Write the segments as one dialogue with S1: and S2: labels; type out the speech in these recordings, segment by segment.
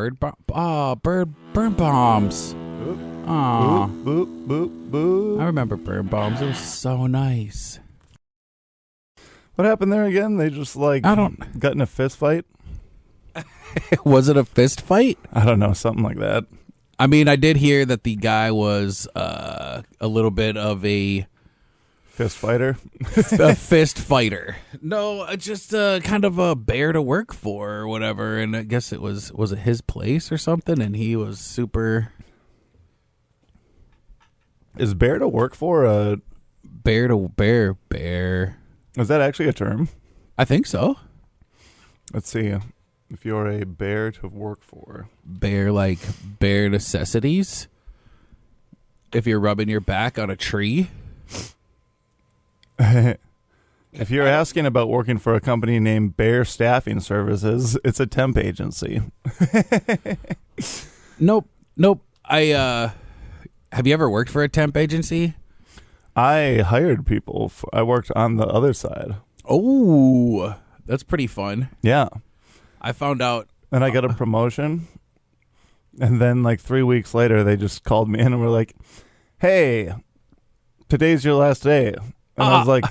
S1: bird bomb. Oh, burn bombs. Aw.
S2: Boop, boop, boop.
S1: I remember burn bombs. It was so nice.
S2: What happened there again? They just got in a fist fight?
S1: Was it a fist fight?
S2: I don't know, something like that.
S1: I mean, I did hear that the guy was a little bit of a
S2: fist fighter.
S1: A fist fighter. No, just kind of a bear to work for or whatever. And I guess it was it his place or something? And he was super.
S2: Is bear to work for a
S1: bear to bear?
S2: Is that actually a term?
S1: I think so.
S2: Let's see. If you're a bear to work for.
S1: Bear, like bare necessities. If you're rubbing your back on a tree.
S2: If you're asking about working for a company named Bear Staffing Services, it's a temp agency.
S1: Nope. Have you ever worked for a temp agency?
S2: I hired people. I worked on the other side.
S1: Oh, that's pretty fun.
S2: Yeah.
S1: I found out.
S2: And I got a promotion. And then 3 weeks later, they just called me in and were like, hey, today's your last day. And I was like,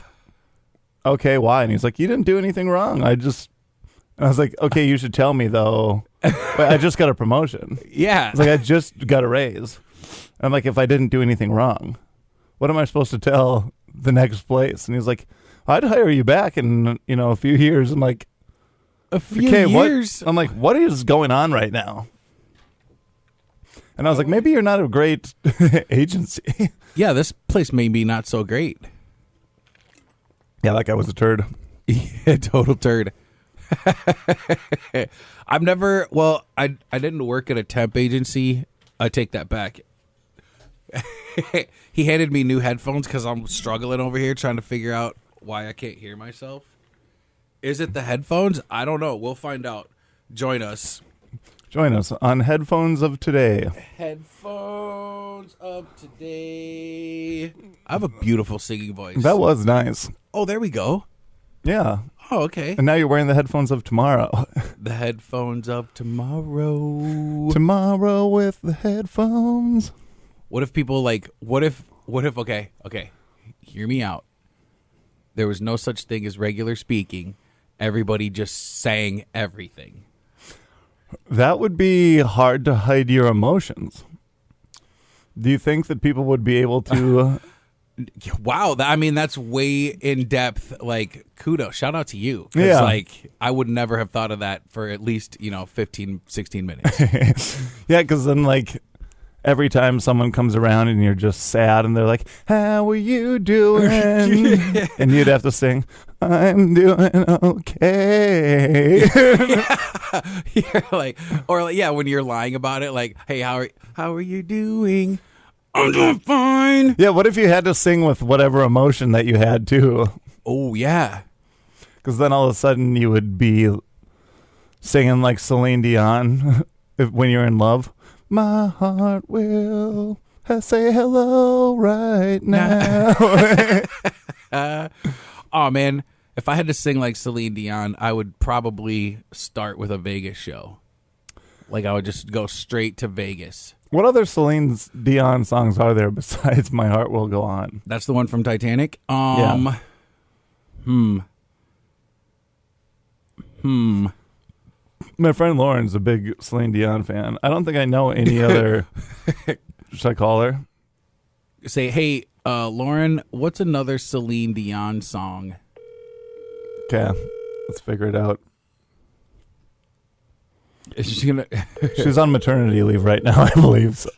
S2: okay, why? And he's like, you didn't do anything wrong. And I was like, okay, you should tell me, though. But I just got a promotion.
S1: Yeah.
S2: It's like, I just got a raise. And I'm like, if I didn't do anything wrong, what am I supposed to tell the next place? And he's like, I'd hire you back in, a few years. I'm like,
S1: a few
S2: What?
S1: years?
S2: I'm like, what is going on right now? And I was like, maybe you're not a great agency.
S1: Yeah, this place may be not so great.
S2: Yeah, that guy was a turd.
S1: Yeah, total turd. I didn't work at a temp agency. I take that back. He handed me new headphones because I'm struggling over here trying to figure out why I can't hear myself. Is it the headphones? I don't know. We'll find out. Join us.
S2: Join us on Headphones of Today.
S1: Headphones of Today. I have a beautiful singing voice.
S2: That was nice.
S1: Oh, there we go.
S2: Yeah.
S1: Oh, okay.
S2: And now you're wearing the headphones of tomorrow.
S1: The headphones of tomorrow.
S2: Tomorrow with the headphones.
S1: What if people okay, hear me out. There was no such thing as regular speaking. Everybody just sang everything.
S2: That would be hard to hide your emotions. Do you think that people would be able to...
S1: Wow, that's way in depth. Kudos, shout out to you. Yeah, I would never have thought of that for at least 15, 16 minutes.
S2: Yeah, because then every time someone comes around and you're just sad and they're like, how are you doing? And you'd have to sing, I'm doing okay.
S1: You're when you're lying about it, hey, how are you doing? I'm doing fine.
S2: Yeah, what if you had to sing with whatever emotion that you had too?
S1: Oh, yeah.
S2: Because then all of a sudden you would be singing like Celine Dion when you're in love. My heart will say hello right now.
S1: Oh, man. If I had to sing like Celine Dion, I would probably start with a Vegas show. I would just go straight to Vegas.
S2: What other Celine Dion songs are there besides My Heart Will Go On?
S1: That's the one from Titanic?
S2: Yeah. My friend Lauren's a big Celine Dion fan. I don't think I know any other. Should I call her?
S1: Say, hey, Lauren, what's another Celine Dion song?
S2: Okay, let's figure it out.
S1: Is she gonna?
S2: She's on maternity leave right now, I believe. So.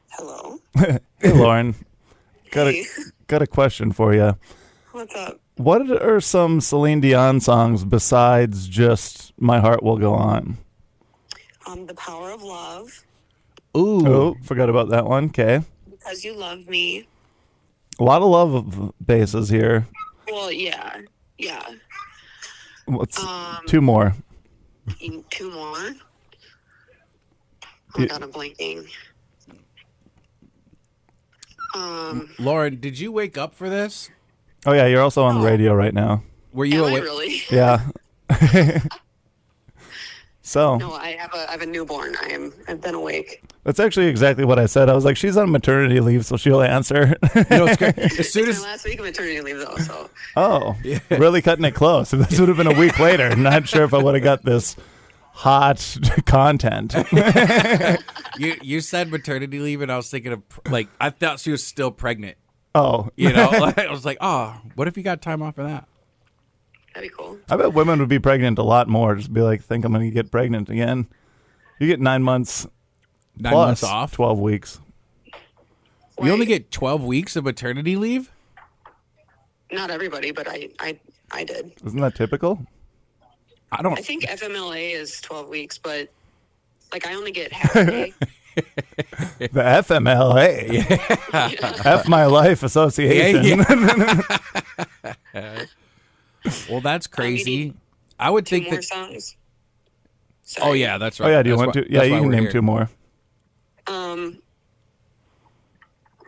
S3: Hello.
S2: Hey, Lauren. Got a question for you.
S3: What's up?
S2: What are some Celine Dion songs besides just My Heart Will Go On?
S3: The Power of Love.
S1: Ooh.
S2: Oh, forgot about that one. Okay.
S3: Because You Love Me.
S2: A lot of love bases here.
S3: Well, yeah.
S2: What's two more?
S3: Two more? Oh my God, I'm blanking.
S1: Lauren, did you wake up for this?
S2: Oh, yeah, you're also on the radio right now.
S1: Were you
S3: Am I
S1: awake?
S3: really?
S2: Yeah. So
S3: No, I have a newborn. I've been awake.
S2: that's actually exactly what I said. I was like, she's on maternity leave, so she'll answer.
S1: You know, it's great. As soon
S3: It's
S1: as
S3: my last week of maternity leave though, so
S2: Oh, really cutting it close. If this would have been a week later, not sure if I would have got this hot content.
S1: you said maternity leave, and I was thinking of like I thought she was still pregnant.
S2: Oh,
S1: You know, like, I was like, oh, what if you got time off for that?
S3: that'd be cool.
S2: I bet women would be pregnant a lot more. Just be like, think I'm going to get pregnant again. You get 9 months
S1: 9
S2: plus
S1: months off.
S2: 12 weeks.
S1: You only
S3: Right.
S1: get 12 weeks of maternity leave.
S3: Not everybody, but I did.
S2: Isn't that typical?
S1: I don't.
S3: I think FMLA is 12 weeks, but like I only get half a day.
S2: The FMLA, F My Life Association.
S1: Well, that's crazy.
S3: need
S1: I would
S3: Two
S1: think
S3: more
S1: that.
S3: songs.
S1: Oh
S3: Sorry.
S1: yeah, that's
S2: Oh
S1: right.
S2: yeah, do you
S1: That's
S2: want
S1: why-
S2: to? Yeah,
S1: that's
S2: you
S1: why
S2: can
S1: we're
S2: name
S1: here.
S2: 2 more.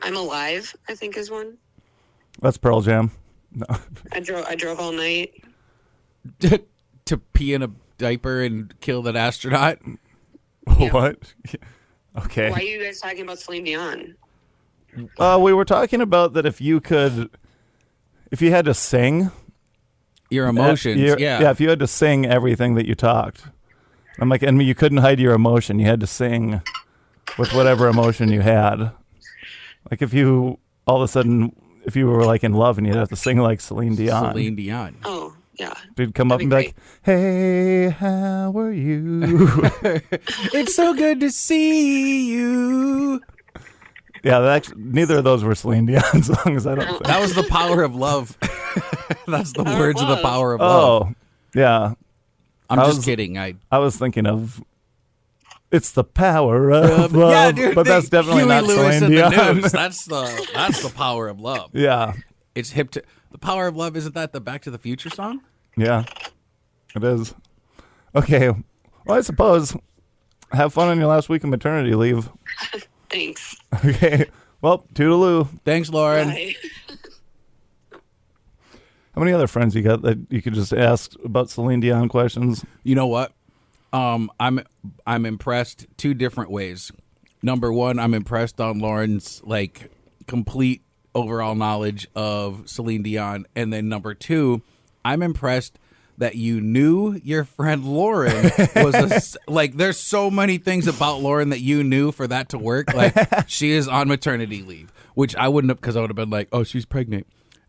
S3: I'm Alive, I think is one.
S2: That's Pearl Jam. No.
S3: I drove all night.
S1: To pee in a diaper and kill that astronaut.
S3: Yeah.
S2: What? Okay.
S3: Why are you guys talking about Celine Dion?
S2: We were talking about that if you had to sing
S1: Your emotions.
S2: yeah, if you had to sing everything that you talked, I'm like, and you couldn't hide your emotion. You had to sing with whatever emotion you had. Like if you all of a sudden, if you were like in love and you'd have to sing like Celine Dion,
S1: Celine Dion.
S3: Oh, yeah.
S2: they'd come up
S3: That'd
S2: and
S3: be
S2: be like, "Hey, how are you?"
S1: It's so good to see you.
S2: Yeah, neither of those were Celine Dion songs. I don't think.
S1: That was the power of love. That's the
S3: Power of
S1: words of the
S3: love.
S1: power of love.
S2: Oh, yeah.
S1: I'm
S2: I
S1: just
S2: was-
S1: kidding.
S2: I was thinking of "It's the Power of Love,"
S1: yeah, dude.
S2: but that's definitely
S1: Huey
S2: not
S1: Lewis
S2: Celine
S1: and the
S2: Dion.
S1: News. That's the power of love.
S2: Yeah,
S1: It's hip to the power of love. Isn't that the Back to the Future song?
S2: yeah, it is. Okay, well, I suppose have fun on your last week of maternity leave.
S3: Thanks.
S2: Okay, well, toodaloo.
S1: Thanks, Lauren.
S3: Bye.
S2: How many other friends you got that you could just ask about Celine Dion questions?
S1: You know what? I'm impressed 2 different ways. Number one, I'm impressed on Lauren's like complete overall knowledge of Celine Dion, and then number 2, I'm impressed that you knew your friend Lauren was like. There's so many things about Lauren that you knew for that to work. Like she is on maternity leave, which I wouldn't have, because I would have been like, oh, she's pregnant,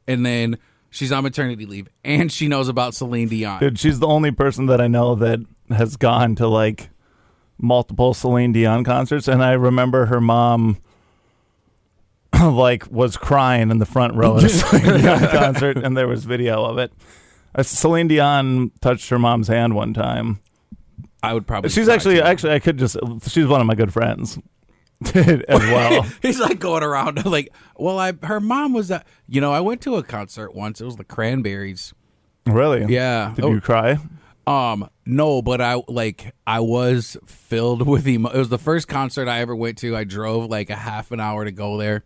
S1: and then she's on maternity leave, and she knows about Celine Dion.
S2: Dude, she's the only person that I know that has gone to like multiple Celine Dion concerts, and I remember her mom like was crying in the front row at a Celine Dion concert, and there was video of it. Celine Dion touched her mom's hand one time.
S1: I would probably.
S2: She's
S1: cry,
S2: actually
S1: too.
S2: I could just. She's one of my good friends as well.
S1: He's like going around like, well, her mom was at. You know, I went to a concert once. It was the Cranberries.
S2: Really?
S1: Yeah.
S2: Did you cry?
S1: No, but I was filled with It was the first concert I ever went to. I drove like a half an hour to go there,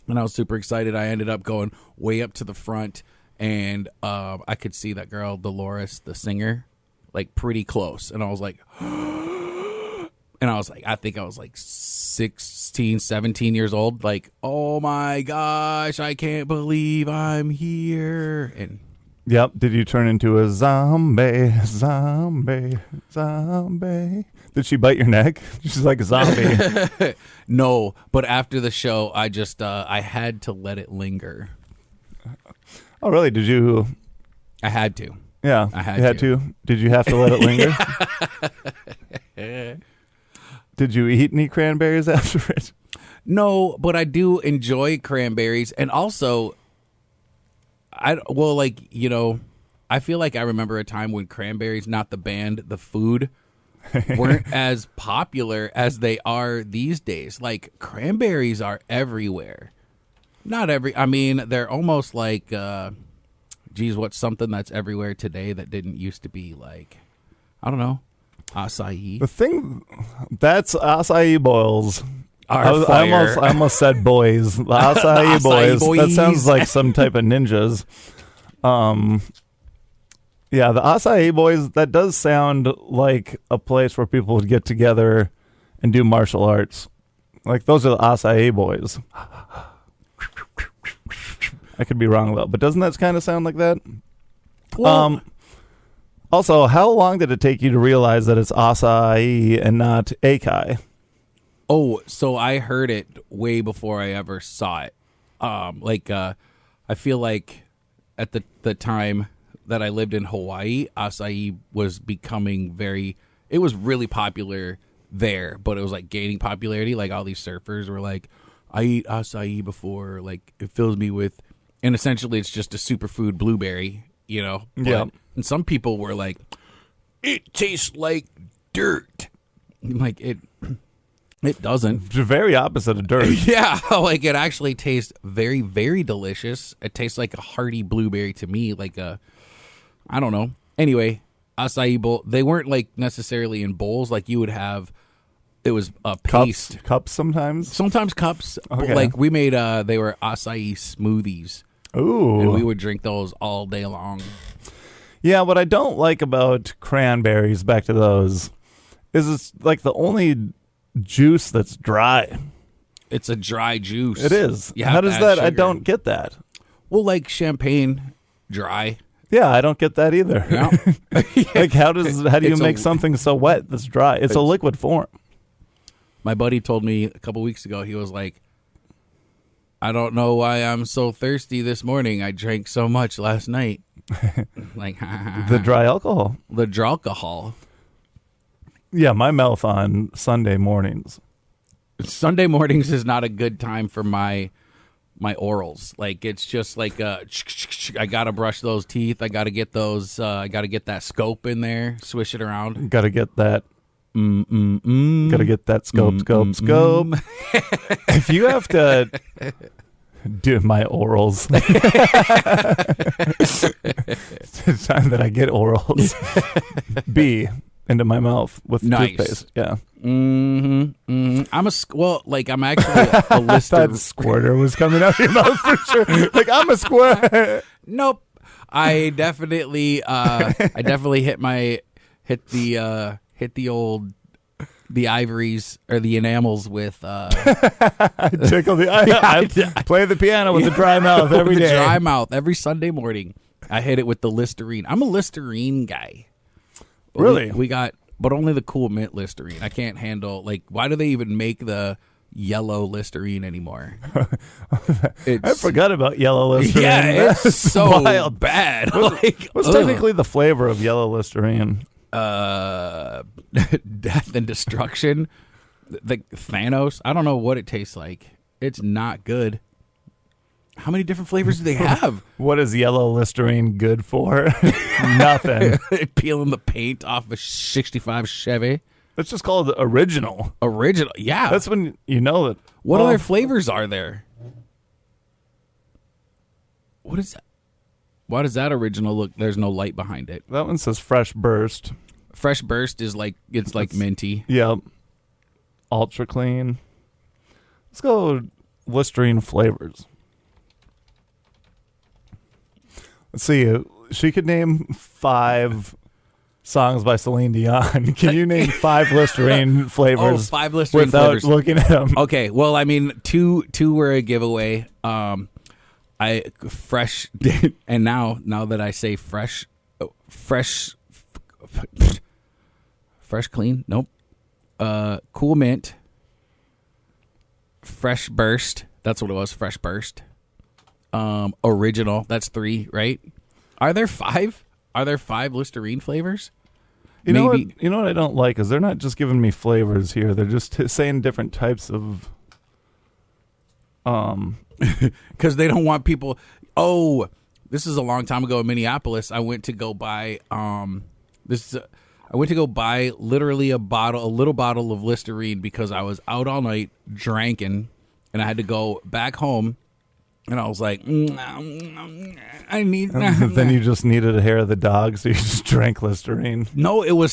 S1: and I was super excited. I ended up going way up to the front, and I could see that girl Dolores, the singer, like pretty close, and I was like, and I was like, I think I was like 16, 17 years old, like, oh my gosh, I can't believe I'm here, and.
S2: Yep. Did you turn into a zombie? Zombie. Zombie. Did she bite your neck? She's like a zombie.
S1: No, but after the show, I just I had to let it linger.
S2: Oh, really? Did you?
S1: I had to.
S2: Yeah.
S1: I had
S2: you had
S1: to.
S2: to. Did you have to let it linger? Did you eat any cranberries after it?
S1: No, but I do enjoy cranberries, and also, I feel like I remember a time when cranberries, not the band, the food, weren't as popular as they are these days. Like cranberries are everywhere. I mean, they're almost like, geez, what's something that's everywhere today that didn't used to be, like, I don't know, acai.
S2: The thing that's acai boils.
S1: Are
S2: I
S1: fire.
S2: almost said boys. The acai
S1: Acai
S2: boys. That
S1: boys.
S2: sounds like some type of ninjas. Yeah, the Acai Boys, that does sound like a place where people would get together and do martial arts. Like, those are the Acai Boys. I could be wrong, though. But doesn't that kind of sound like that?
S1: Well,
S2: Also, how long did it take you to realize that it's acai and not acai?
S1: oh, so I heard it way before I ever saw it. I feel like at the time that I lived in Hawaii, acai was becoming it was really popular there, but it was like gaining popularity. Like all these surfers were like, I eat acai before, like it fills me with, and essentially it's just a superfood blueberry, you know?
S2: Yeah.
S1: And some people were like, it tastes like dirt. I'm like, it doesn't.
S2: It's the very opposite of dirt.
S1: Yeah, like it actually tastes very, very delicious. It tastes like a hearty blueberry to me, like I don't know. Anyway, acai bowl. They weren't like necessarily in bowls like you would have. It was a paste.
S2: Cups sometimes?
S1: Sometimes cups.
S2: Okay.
S1: But like we made, they were acai smoothies,
S2: Ooh.
S1: and we would drink those all day long.
S2: Yeah, what I don't like about cranberries, back to those, is it's like the only juice that's dry.
S1: It's a dry juice.
S2: It is.
S1: You
S2: How
S1: have to
S2: does
S1: add
S2: that? I
S1: sugar.
S2: don't get that.
S1: Well, like champagne, dry.
S2: Yeah, I don't get that either.
S1: Yeah.
S2: Like, how do you
S1: It's
S2: make something so wet that's dry? It's a liquid form.
S1: My buddy told me a couple weeks ago, he was like, I don't know why I'm so thirsty this morning. I drank so much last night. Like,
S2: The dry alcohol.
S1: the alcohol.
S2: Yeah, my mouth on Sunday mornings.
S1: Sunday mornings is not a good time for my orals. Like, it's just like, I got to brush those teeth. I got to get those, I got to get that scope in there, swish it around.
S2: Got to get that.
S1: Mm-mm-mm.
S2: Got to get that scope. If you have to do my orals, it's time that I get orals. B into my mouth with
S1: Nice.
S2: toothpaste. Yeah.
S1: Mm-hmm, mm-hmm. I'm actually a
S2: I
S1: lister.
S2: thought squirter was coming out of your mouth for sure. Like, I'm a squirt.
S1: Nope. I definitely hit the ivories or the enamels with
S2: Tickle the I play the piano with a dry mouth every
S1: with
S2: day.
S1: a dry mouth every Sunday morning. I hit it with the Listerine. I'm a Listerine guy. But
S2: Really?
S1: we got, but only the cool mint Listerine. I can't handle, like, why do they even make the yellow Listerine anymore?
S2: I forgot about yellow Listerine.
S1: Yeah, it's
S2: That's
S1: so
S2: wild.
S1: bad. Like,
S2: What's
S1: ugh.
S2: technically the flavor of yellow Listerine?
S1: Death and destruction. The Thanos. I don't know what it tastes like. It's not good. How many different flavors do they have?
S2: What is yellow Listerine good for? Nothing.
S1: Peeling the paint off a 65 Chevy.
S2: It's just called original.
S1: Original. Yeah.
S2: That's when you know that.
S1: What
S2: oh,
S1: other flavors are there? What is that? Why does that original look? There's no light behind it.
S2: That one says Fresh Burst.
S1: Fresh Burst is like, it's like minty.
S2: Yep. Ultra clean. Let's go Listerine flavors. Let's see. She could name 5 songs by Celine Dion. Can you name 5 Listerine flavors?
S1: 5 Listerine
S2: without
S1: flavors.
S2: looking at them.
S1: Okay, well, I mean, two were a giveaway. Fresh, and now that I say fresh, clean. Nope. Cool mint. Fresh Burst. That's what it was. Fresh Burst. Original. That's 3, right? Are there 5? Are there 5 Listerine flavors?
S2: You know
S1: Maybe.
S2: what? You know what I don't like is they're not just giving me flavors here. They're just saying different types of.
S1: Because they don't want people. Oh, this is a long time ago in Minneapolis. I went to go buy. I went to go buy literally a little bottle of Listerine because I was out all night drinking, and I had to go back home. And I was like, I need.
S2: Then you just needed a hair of the dog, so you just drank Listerine.
S1: No, it was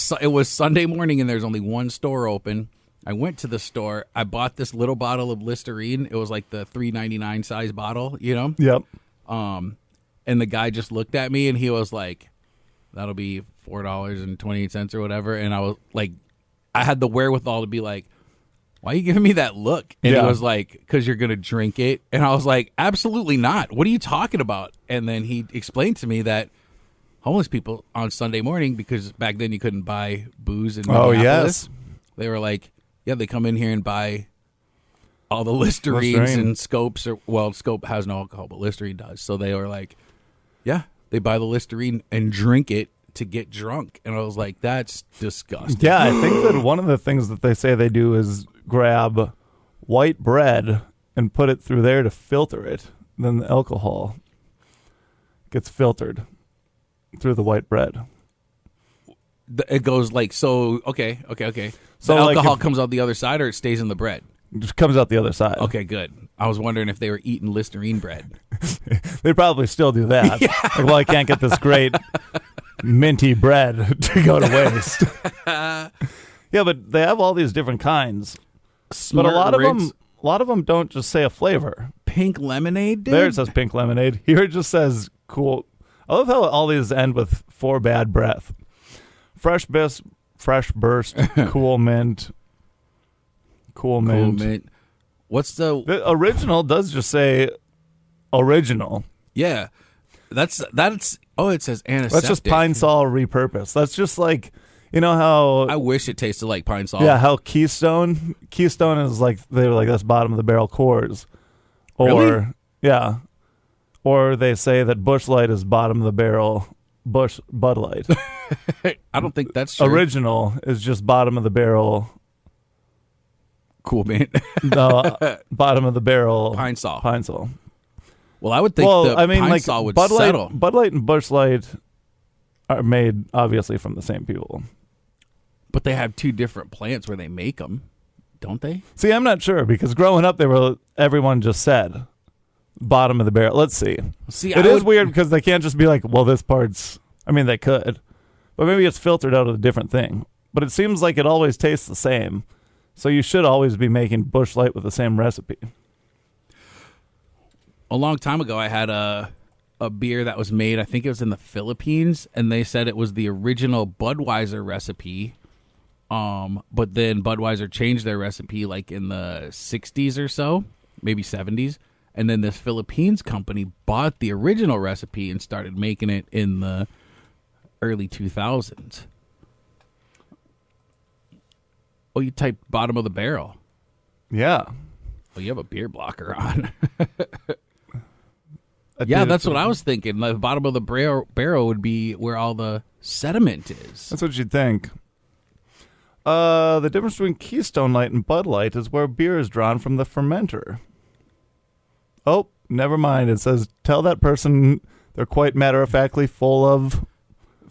S1: Sunday morning, and there's only one store open. I went to the store. I bought this little bottle of Listerine. It was like the $3.99 size bottle, you know.
S2: Yep.
S1: And the guy just looked at me, and he was like, that'll be $4.28 or whatever. And I was like, I had the wherewithal to be like, why are you giving me that look? And he was like, because you're going to drink it. And I was like, absolutely not. What are you talking about? And then he explained to me that homeless people on Sunday morning, because back then you couldn't buy booze in Minneapolis. They were like, yeah, they come in here and buy all the Listerines and Scopes. Scope has no alcohol, but Listerine does. So they were like, yeah, they buy the Listerine and drink it to get drunk. And I was like, that's disgusting.
S2: Yeah, I think that one of the things that they say they do is grab white bread and put it through there to filter it. Then the alcohol gets filtered through the white bread.
S1: It goes like, so, okay. So the
S2: like
S1: alcohol comes out the other side, or it stays in the bread?
S2: It just comes out the other side.
S1: Okay, good. I was wondering if they were eating Listerine bread.
S2: They probably still do that. Like, well, I can't get this great minty bread to go to waste. Yeah, but they have all these different kinds. But a lot of them don't just say a flavor.
S1: Pink lemonade, dude?
S2: There it says pink lemonade. Here it just says cool. I love how all these end with for bad breath. Fresh burst, cool mint. Cool mint.
S1: What's the
S2: original does just say original.
S1: Yeah. That's it says antiseptic.
S2: That's just Pine Sol repurposed. That's just like, you know how
S1: I wish it tasted like Pine Sol.
S2: Yeah, how Keystone is like, they were like, that's bottom of the barrel Coors. Or
S1: really?
S2: Yeah. Or they say that Busch Light is bottom of the barrel Bud Light.
S1: I don't think that's true.
S2: Original is just bottom of the barrel
S1: Cool Mint.
S2: No, bottom of the barrel
S1: Pine Sol.
S2: Well,
S1: I would think Pine Sol would settle.
S2: Bud Light and Busch Light are made obviously from the same people.
S1: But they have two different plants where they make them, don't they?
S2: See, I'm not sure, because growing up, everyone just said bottom of the barrel. Let's see. It is weird because they can't just be like, well, this part's. I mean, they could, but maybe it's filtered out of a different thing. But it seems like it always tastes the same, so you should always be making Busch Light with the same recipe.
S1: A long time ago, I had a beer that was made, I think it was in the Philippines, and they said it was the original Budweiser recipe. But then Budweiser changed their recipe like in the 60s or so, maybe 70s. And then this Philippines company bought the original recipe and started making it in the early 2000s. Oh, you typed bottom of the barrel.
S2: Yeah.
S1: Well, you have a beer blocker on. Yeah, that's what I was thinking. The bottom of the barrel would be where all the sediment is.
S2: That's what you'd think. The difference between Keystone Light and Bud Light is where beer is drawn from the fermenter. Oh, never mind. It says, tell that person they're quite matter-of-factly full of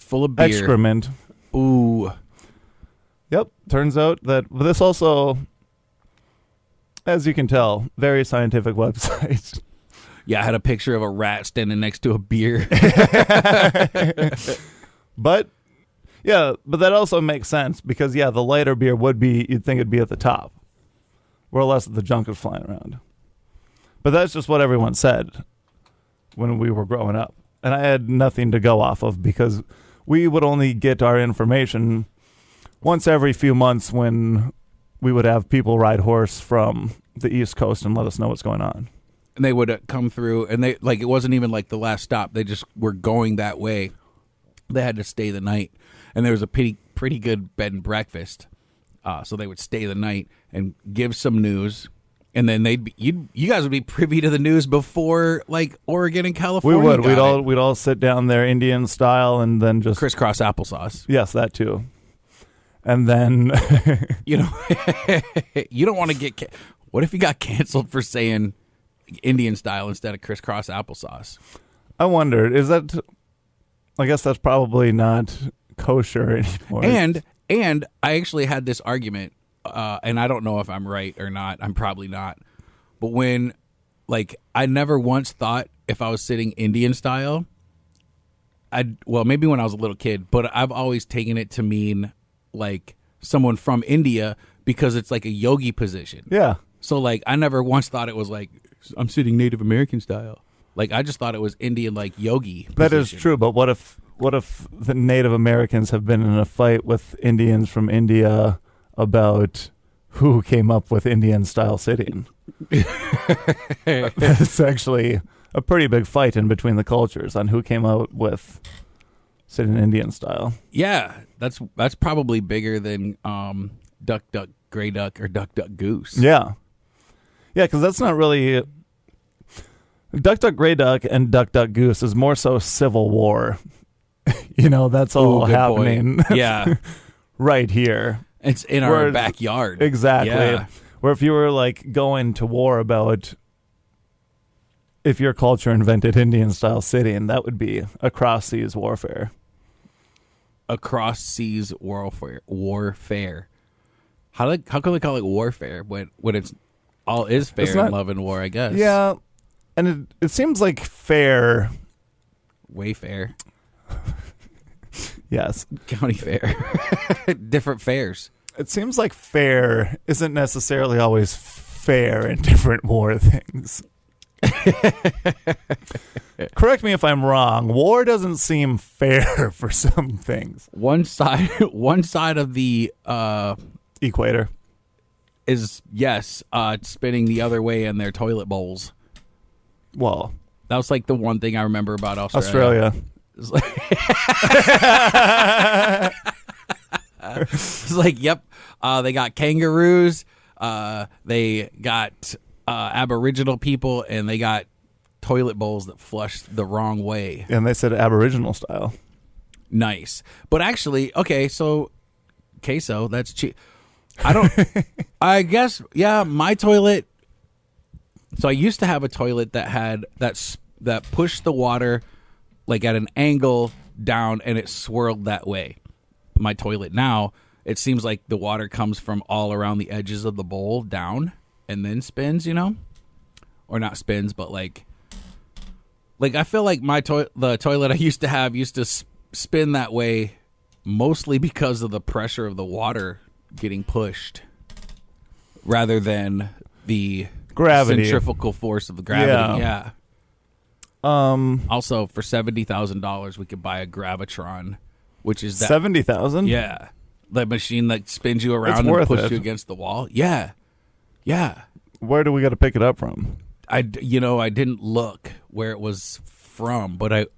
S1: beer.
S2: Excrement.
S1: Ooh.
S2: Yep. Turns out that this also, as you can tell, very scientific website.
S1: Yeah, I had a picture of a rat standing next to a beer.
S2: But that also makes sense because, the lighter beer you'd think it'd be at the top, where less of the junk is flying around. But that's just what everyone said when we were growing up. And I had nothing to go off of because we would only get our information once every few months when we would have people ride horse from the East Coast and let us know what's going on.
S1: And they would come through, and it wasn't even like the last stop. They just were going that way. They had to stay the night. And there was a pretty good bed and breakfast. So they would stay the night and give some news. And then you guys would be privy to the news before like Oregon and California.
S2: We would. We'd all sit down there Indian style and then just
S1: crisscross applesauce.
S2: Yes, that too. And then
S1: you don't want to get. What if you got canceled for saying Indian style instead of crisscross applesauce?
S2: I wondered, is that? I guess that's probably not kosher anymore.
S1: And I actually had this argument. And I don't know if I'm right or not. I'm probably not. But when, I never once thought if I was sitting Indian style, maybe when I was a little kid, but I've always taken it to mean, someone from India because it's like a yogi position.
S2: Yeah.
S1: So, I never once thought it was I'm sitting Native American style. I just thought it was Indian, yogi position.
S2: That is true, but what if What if the Native Americans have been in a fight with Indians from India about who came up with Indian-style sitting? It's actually a pretty big fight in between the cultures on who came up with sitting Indian style.
S1: Yeah, that's probably bigger than duck, duck, gray duck, or duck, duck, goose.
S2: Yeah. Yeah, because that's not really... Duck, duck, gray duck and duck, duck, goose is more so Civil War. That's all happening.
S1: Yeah.
S2: Right here.
S1: It's in our backyard.
S2: Exactly.
S1: Yeah.
S2: Where if you were like going to war about if your culture invented Indian style sitting, that would be across seas warfare.
S1: Across seas warfare. How can they call it warfare when it's all is fair in love and war, I guess.
S2: Yeah. And it seems like fair.
S1: Way fair.
S2: Yes.
S1: County fair. Different fairs.
S2: It seems like fair isn't necessarily always fair in different war things. Correct me if I'm wrong. War doesn't seem fair for some things.
S1: One side of the
S2: equator
S1: is spinning the other way in their toilet bowls.
S2: Well,
S1: that was like the one thing I remember about
S2: Australia.
S1: It's like, yep. They got kangaroos. They got Aboriginal people, and they got toilet bowls that flush the wrong way.
S2: And they said Aboriginal style.
S1: Nice, but actually, okay, so queso, that's cheap. I don't. I guess my toilet. So I used to have a toilet that had that pushed the water like at an angle down, and it swirled that way. My toilet now, it seems like the water comes from all around the edges of the bowl down and then spins, or not spins, but like I feel like the toilet I used to have used to spin that way mostly because of the pressure of the water getting pushed rather than the
S2: gravity,
S1: centrifugal force of the gravity. Yeah. Also, for $70,000, we could buy a Gravitron, which is that
S2: $70,000.
S1: Yeah, the machine that spins you around and pushes you against the wall. Yeah.
S2: Where do we got to pick it up from?
S1: I didn't look where it was from, but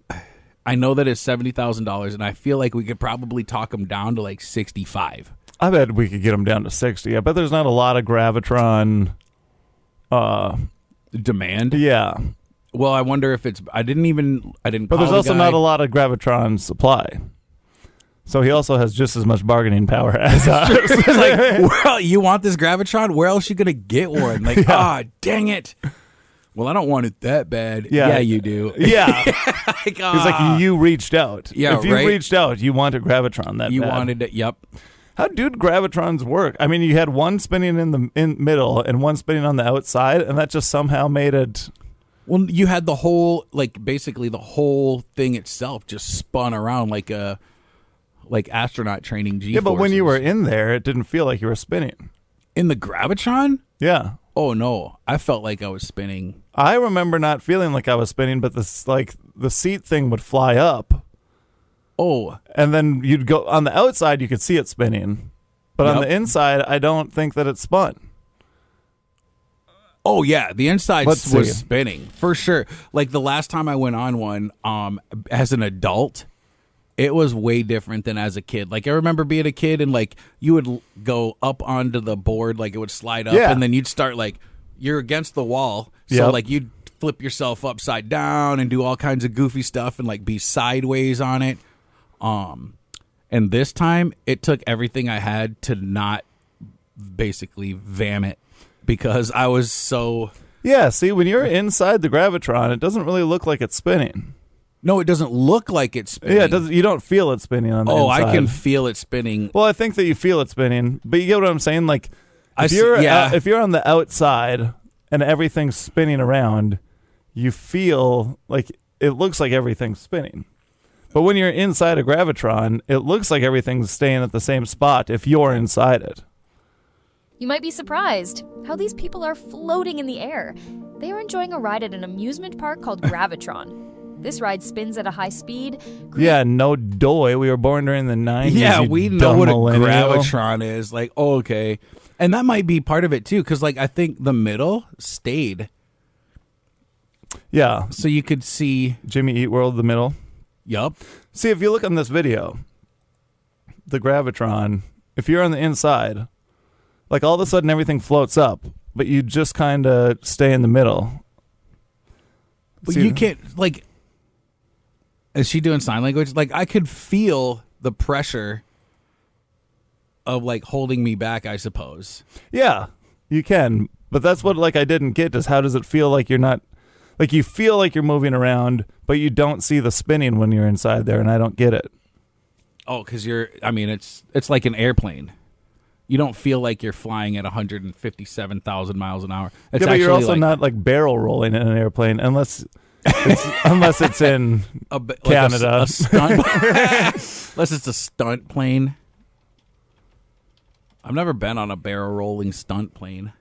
S1: I know that it's $70,000, and I feel like we could probably talk them down to like 65.
S2: I bet we could get them down to 60. I bet there's not a lot of Gravitron
S1: demand.
S2: Yeah.
S1: Well, I wonder if it's. I didn't.
S2: But there's also not a lot of Gravitron supply. So he also has just as much bargaining power as us.
S1: It's like, well, you want this Gravitron? Where else are you gonna get one? Like, dang it. Well, I don't want it that bad. Yeah, you do.
S2: Yeah. He's like, you reached out.
S1: Yeah,
S2: if you reached out, you want a Gravitron that
S1: you
S2: bad.
S1: wanted it. Yep.
S2: How do Gravitrons work? I mean, you had one spinning in the middle and one spinning on the outside, and that just somehow made it.
S1: Well, you had the whole, basically the whole thing itself just spun around like astronaut training G-forces.
S2: Yeah, but when you were in there, it didn't feel like you were spinning.
S1: In the Gravitron?
S2: Yeah.
S1: Oh, no. I felt like I was spinning.
S2: I remember not feeling like I was spinning, but the seat thing would fly up.
S1: Oh.
S2: And then you'd go, on the outside, you could see it spinning. But on the inside, I don't think that it spun.
S1: Oh, yeah. The inside was spinning, for sure. Like, the last time I went on one, as an adult, it was way different than as a kid. Like, I remember being a kid, and, you would go up onto the board, it would slide up, and then you'd start, you're against the wall. So, you'd flip yourself upside down and do all kinds of goofy stuff and, be sideways on it. And this time, it took everything I had to not basically vam it. Because I was so...
S2: Yeah, see, when you're inside the Gravitron, it doesn't really look like it's spinning.
S1: No, it doesn't look like it's spinning.
S2: Yeah, it doesn't, you don't feel it spinning on the inside.
S1: I can feel it spinning.
S2: Well, I think that you feel it spinning, but you get what I'm saying? If you're on the outside and everything's spinning around, you feel like it looks like everything's spinning. But when you're inside a Gravitron, it looks like everything's staying at the same spot if you're inside it.
S4: You might be surprised how these people are floating in the air. They are enjoying a ride at an amusement park called Gravitron. This ride spins at a high speed.
S2: Yeah, no doy. We were born during the 90s.
S1: Yeah,
S2: you
S1: we know
S2: dumb
S1: what a
S2: millennial.
S1: Gravitron is. Like, oh, okay. And that might be part of it, too, because, like, I think the middle stayed.
S2: Yeah.
S1: So you could see...
S2: Jimmy Eat World, the middle.
S1: Yup.
S2: See, if you look on this video, the Gravitron, if you're on the inside, like all of a sudden everything floats up, but you just kind of stay in the middle.
S1: But
S2: See,
S1: you can't, like... Is she doing sign language? Like, I could feel the pressure of, like, holding me back, I suppose.
S2: Yeah, you can. But that's what, like, I didn't get is how does it feel like you're not... Like, you feel like you're moving around, but you don't see the spinning when you're inside there, and I don't get it.
S1: Oh, because you're... I mean, it's like an airplane. You don't feel like you're flying at 157,000 miles an hour. It's
S2: Yeah, but you're
S1: actually
S2: also not, like, barrel rolling in an airplane unless it's in Canada.
S1: Like a stunt. Unless it's a stunt plane. I've never been on a barrel rolling stunt plane.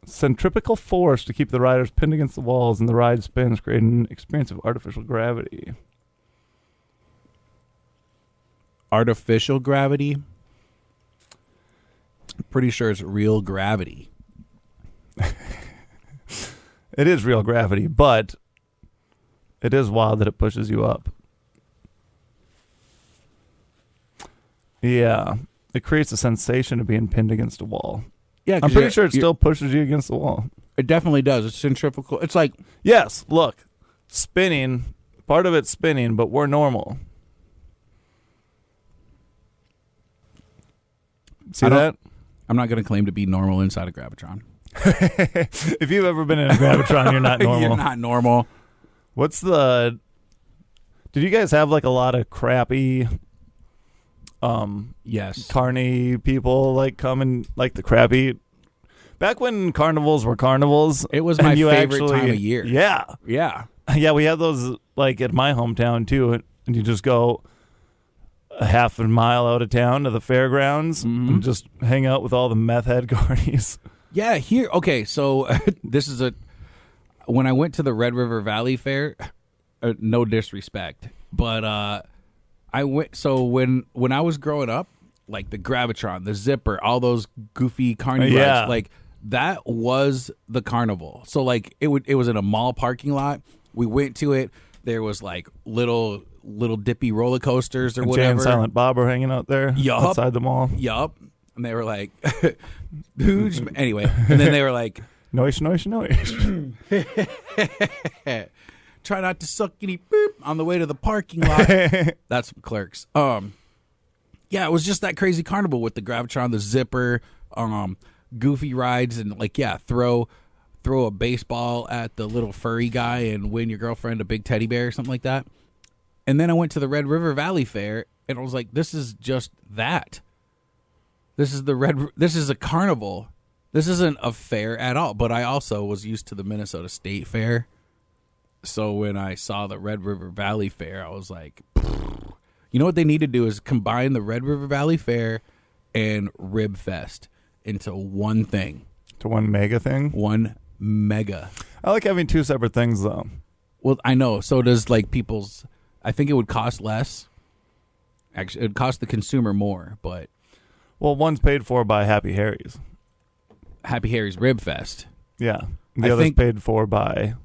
S2: Centripetal force to keep the riders pinned against the walls and the ride spins, creating an experience of artificial gravity.
S1: Artificial gravity? I'm pretty sure it's real gravity.
S2: It is real gravity, but it is wild that it pushes you up. Yeah. It creates a sensation of being pinned against a wall.
S1: Yeah,
S2: I'm pretty sure it still pushes you against the wall.
S1: It definitely does. It's centrifugal. It's like...
S2: Yes, look. Spinning. Part of it's spinning, but we're normal. See that?
S1: I'm not going to claim to be normal inside a Gravitron.
S2: If you've ever been in a Gravitron, you're not normal.
S1: You're not normal.
S2: What's the... Did you guys have like a lot of crappy...
S1: Yes.
S2: carny people like come and like the crappy... Back when carnivals were carnivals...
S1: It was my favorite time of year.
S2: Yeah.
S1: Yeah.
S2: Yeah, we had those like at my hometown too, and you just go a half a mile out of town to the fairgrounds and just hang out with all the meth head carnies.
S1: Yeah, here. Okay, so this is when I went to the Red River Valley Fair, no disrespect, but I went, so when I was growing up, like the Gravitron, the Zipper, all those goofy carny rides, like that was the carnival. So like it was in a mall parking lot. We went to it. There was like little dippy roller coasters or
S2: and
S1: whatever.
S2: Jay and Silent Bob were hanging out there outside the mall.
S1: Yup. And they were like, huge. Anyway, and then they were like,
S2: noise.
S1: try not to suck any boop on the way to the parking lot. That's from Clerks. Yeah, it was just that crazy carnival with the Gravitron, the Zipper, goofy rides, and like, yeah, throw a baseball at the little furry guy and win your girlfriend a big teddy bear or something like that. And then I went to the Red River Valley Fair, and I was like, this is just that. This is a carnival. This isn't a fair at all. But I also was used to the Minnesota State Fair. So when I saw the Red River Valley Fair, I was like, you know what they need to do is combine the Red River Valley Fair and Rib Fest into one thing.
S2: To one mega thing?
S1: One mega.
S2: I like having two separate things, though.
S1: Well, I know. So does like people's... I think it would cost less. Actually, it would cost the consumer more, but...
S2: Well, one's paid for by Happy Harry's.
S1: Happy Harry's Rib Fest.
S2: Yeah. The other's paid for by...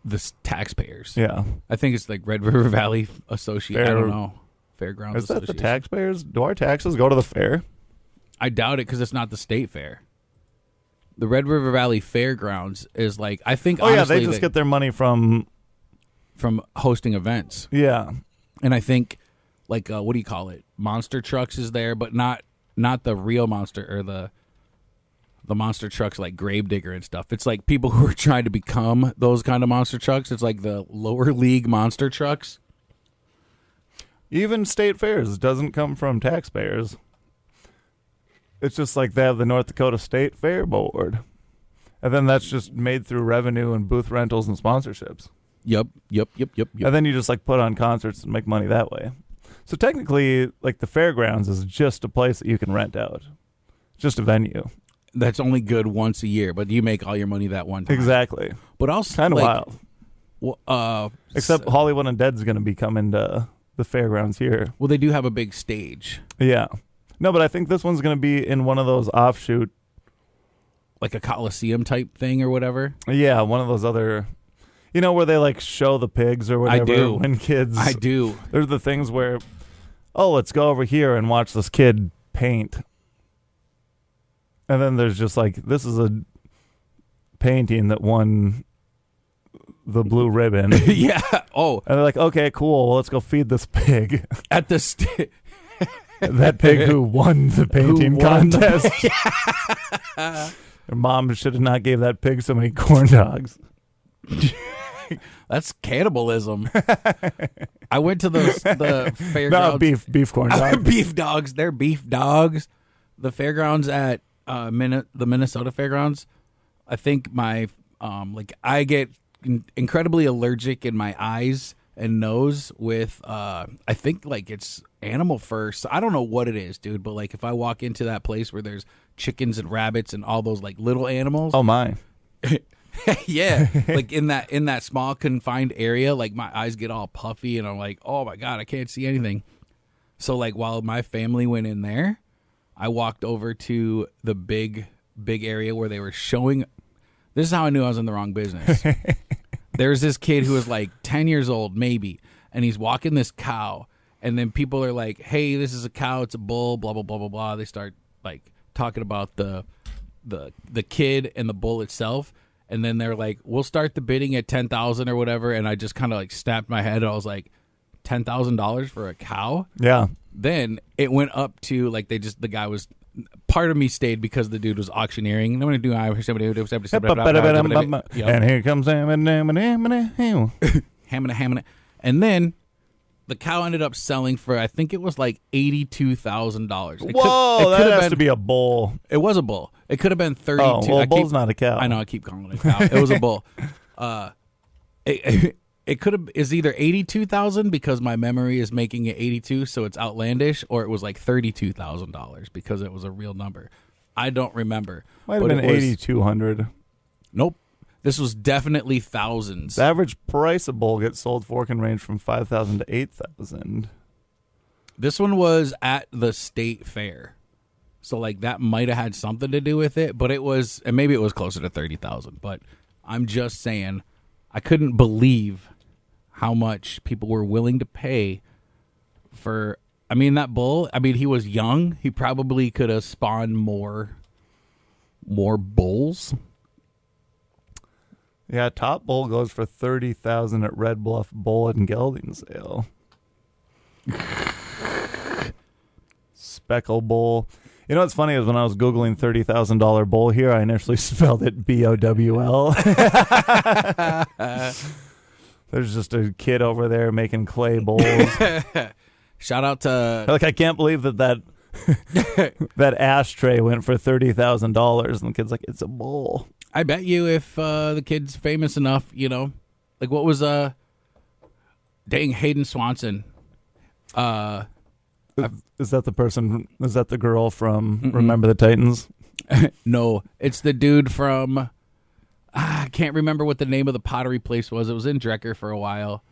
S1: the taxpayers.
S2: Yeah.
S1: I think it's like Red River Valley Association. I don't know. Fairgrounds
S2: Is that the
S1: Association.
S2: taxpayers? Do our taxes go to the fair?
S1: I doubt it because it's not the state fair. The Red River Valley Fairgrounds is like, I think
S2: Oh, yeah,
S1: honestly,
S2: they just get their money from
S1: hosting events.
S2: Yeah.
S1: And I think, like, what do you call it? Monster Trucks is there, but not the real monster or the monster trucks like Gravedigger and stuff. It's like people who are trying to become those kind of monster trucks. It's like the lower league monster trucks.
S2: Even state fairs doesn't come from taxpayers. It's just like they have the North Dakota State Fair Board. And then that's just made through revenue and booth rentals and sponsorships.
S1: Yep.
S2: And then you just like put on concerts and make money that way. So technically, like the fairgrounds is just a place that you can rent out. Just a venue.
S1: That's only good once a year, but you make all your money that one time.
S2: Exactly.
S1: But also
S2: Kind of
S1: like,
S2: wild. Except Hollywood Undead's going to be coming to the fairgrounds here.
S1: Well, they do have a big stage.
S2: Yeah. No, but I think this one's going to be in one of those offshoot.
S1: Like a Coliseum type thing or whatever?
S2: Yeah, one of those other... You know, where they, like, show the pigs or whatever?
S1: I do.
S2: When kids...
S1: I do.
S2: There's the things where, let's go over here and watch this kid paint. And then there's just, like, this is a painting that won the blue ribbon.
S1: Yeah. Oh.
S2: And they're like, okay, cool. Well, let's go feed this pig.
S1: At the...
S2: That pig who won the painting contest. Her mom should have not gave that pig so many corn dogs.
S1: That's cannibalism. I went to the fairgrounds.
S2: No, beef corn dogs.
S1: Beef dogs. They're beef dogs. The fairgrounds at the Minnesota fairgrounds. I think my I get incredibly allergic in my eyes and nose with I think like it's animal fur. So I don't know what it is, dude. But like if I walk into that place where there's chickens and rabbits and all those like little animals.
S2: Oh my.
S1: Yeah, like in that small confined area, like my eyes get all puffy and I'm like, oh my God, I can't see anything. So like while my family went in there, I walked over to the big area where they were showing. This is how I knew I was in the wrong business. There's this kid who was like 10 years old, maybe, and he's walking this cow. And then people are like, hey, this is a cow, it's a bull, blah, blah, blah, blah, blah. They start like talking about the kid and the bull itself. And then they're like, we'll start the bidding at $10,000 or whatever. And I just kind of like snapped my head. And I was like, $10,000 for a cow?
S2: Yeah.
S1: Then it went up to like the guy was, part of me stayed because the dude was auctioneering. I'm going to do
S2: and here comes
S1: Hamming. And then the cow ended up selling for, I think it was like $82,000.
S2: Whoa, that has to be a bull.
S1: It was a bull. It could have been 32.
S2: Oh, well, a bull's not a cow.
S1: I know, I keep calling it a cow. It was a bull. It could have is either 82,000 because my memory is making it 82, so it's outlandish, or it was like $32,000 because it was a real number. I don't remember.
S2: Might have been 8,200.
S1: Nope. This was definitely thousands.
S2: The average price a bull gets sold for can range from $5,000 to $8,000.
S1: This one was at the state fair. So like that might have had something to do with it, but it was, and maybe it was closer to 30,000, but I'm just saying I couldn't believe how much people were willing to pay for, I mean, that bull, I mean, he was young. He probably could have spawned more bulls.
S2: Yeah, top bull goes for $30,000 at Red Bluff Bull and Gelding sale. Speckle bull. You know what's funny is when I was Googling $30,000 bull here, I initially spelled it BOWL. There's just a kid over there making clay bulls.
S1: Shout out to...
S2: Like, I can't believe that ashtray went for $30,000, and the kid's like, it's a bull.
S1: I bet you if the kid's famous enough, you know, like what was Hayden Swanson.
S2: Is that the person? Is that the girl from Remember the Titans?
S1: No, it's the dude from. I can't remember what the name of the pottery place was. It was in Drecker for a while.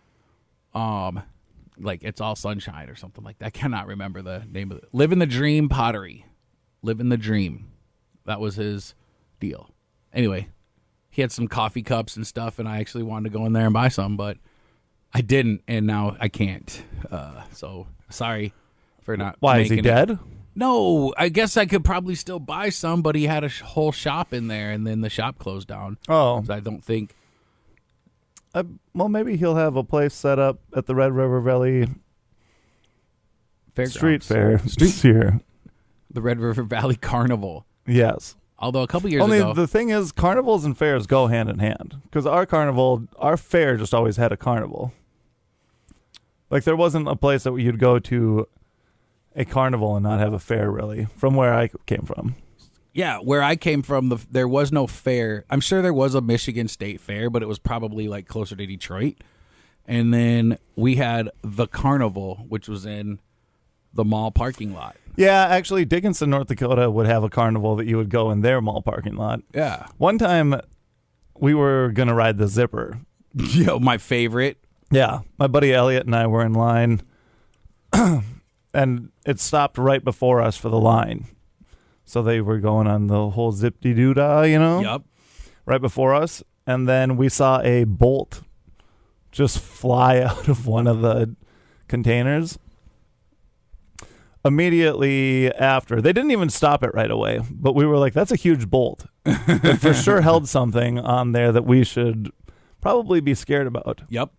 S1: Like It's All Sunshine or something like that. I cannot remember the name of it. Live in the Dream Pottery. Live in the Dream. That was his deal. Anyway, he had some coffee cups and stuff, and I actually wanted to go in there and buy some, but I didn't, and now I can't. So sorry for not.
S2: Why, is he dead?
S1: No, I guess I could probably still buy some, but he had a whole shop in there, and then the shop closed down.
S2: Oh.
S1: So I don't think.
S2: Well, maybe he'll have a place set up at the Red River Valley Street Fair. Here.
S1: The Red River Valley Carnival.
S2: Yes.
S1: Although a couple years
S2: ago.
S1: Only
S2: the thing is, carnivals and fairs go hand in hand. Because our fair just always had a carnival. Like, there wasn't a place that you'd go to a carnival and not have a fair, really, from where I came from.
S1: Yeah, where I came from, there was no fair. I'm sure there was a Michigan State Fair, but it was probably like closer to Detroit. And then we had the carnival, which was in the mall parking lot.
S2: Yeah, actually, Dickinson, North Dakota would have a carnival that you would go in their mall parking lot.
S1: Yeah.
S2: One time, we were going to ride the Zipper
S1: Yo, my favorite.
S2: Yeah, my buddy Elliot and I were in line, and it stopped right before us for the line. So they were going on the whole zip-de-doo-dah,
S1: Yep.
S2: right before us. And then we saw a bolt just fly out of one of the containers. Immediately after, they didn't even stop it right away, but we were like, that's a huge bolt. It for sure held something on there that we should probably be scared about.
S1: Yep.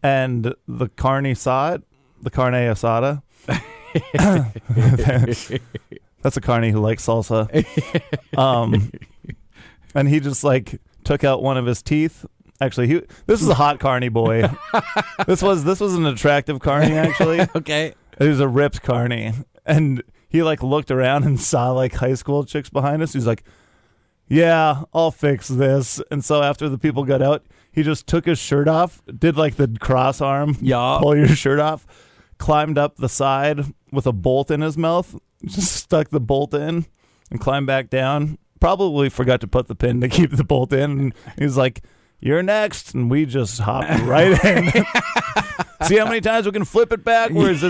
S2: And the carny saw it, the carne asada. That's a carny who likes salsa. And he just like took out one of his teeth. Actually, this is a hot carny boy. This was an attractive carny, actually.
S1: Okay.
S2: It was a ripped carny. And he like looked around and saw like high school chicks behind us. He's like, yeah, I'll fix this. And so after the people got out, he just took his shirt off, did like the cross arm, pull your shirt off, climbed up the side with a bolt in his mouth, just stuck the bolt in and climbed back down. Probably forgot to put the pin to keep the bolt in. And he's like, you're next. And we just hopped right in. See how many times we can flip it backwards?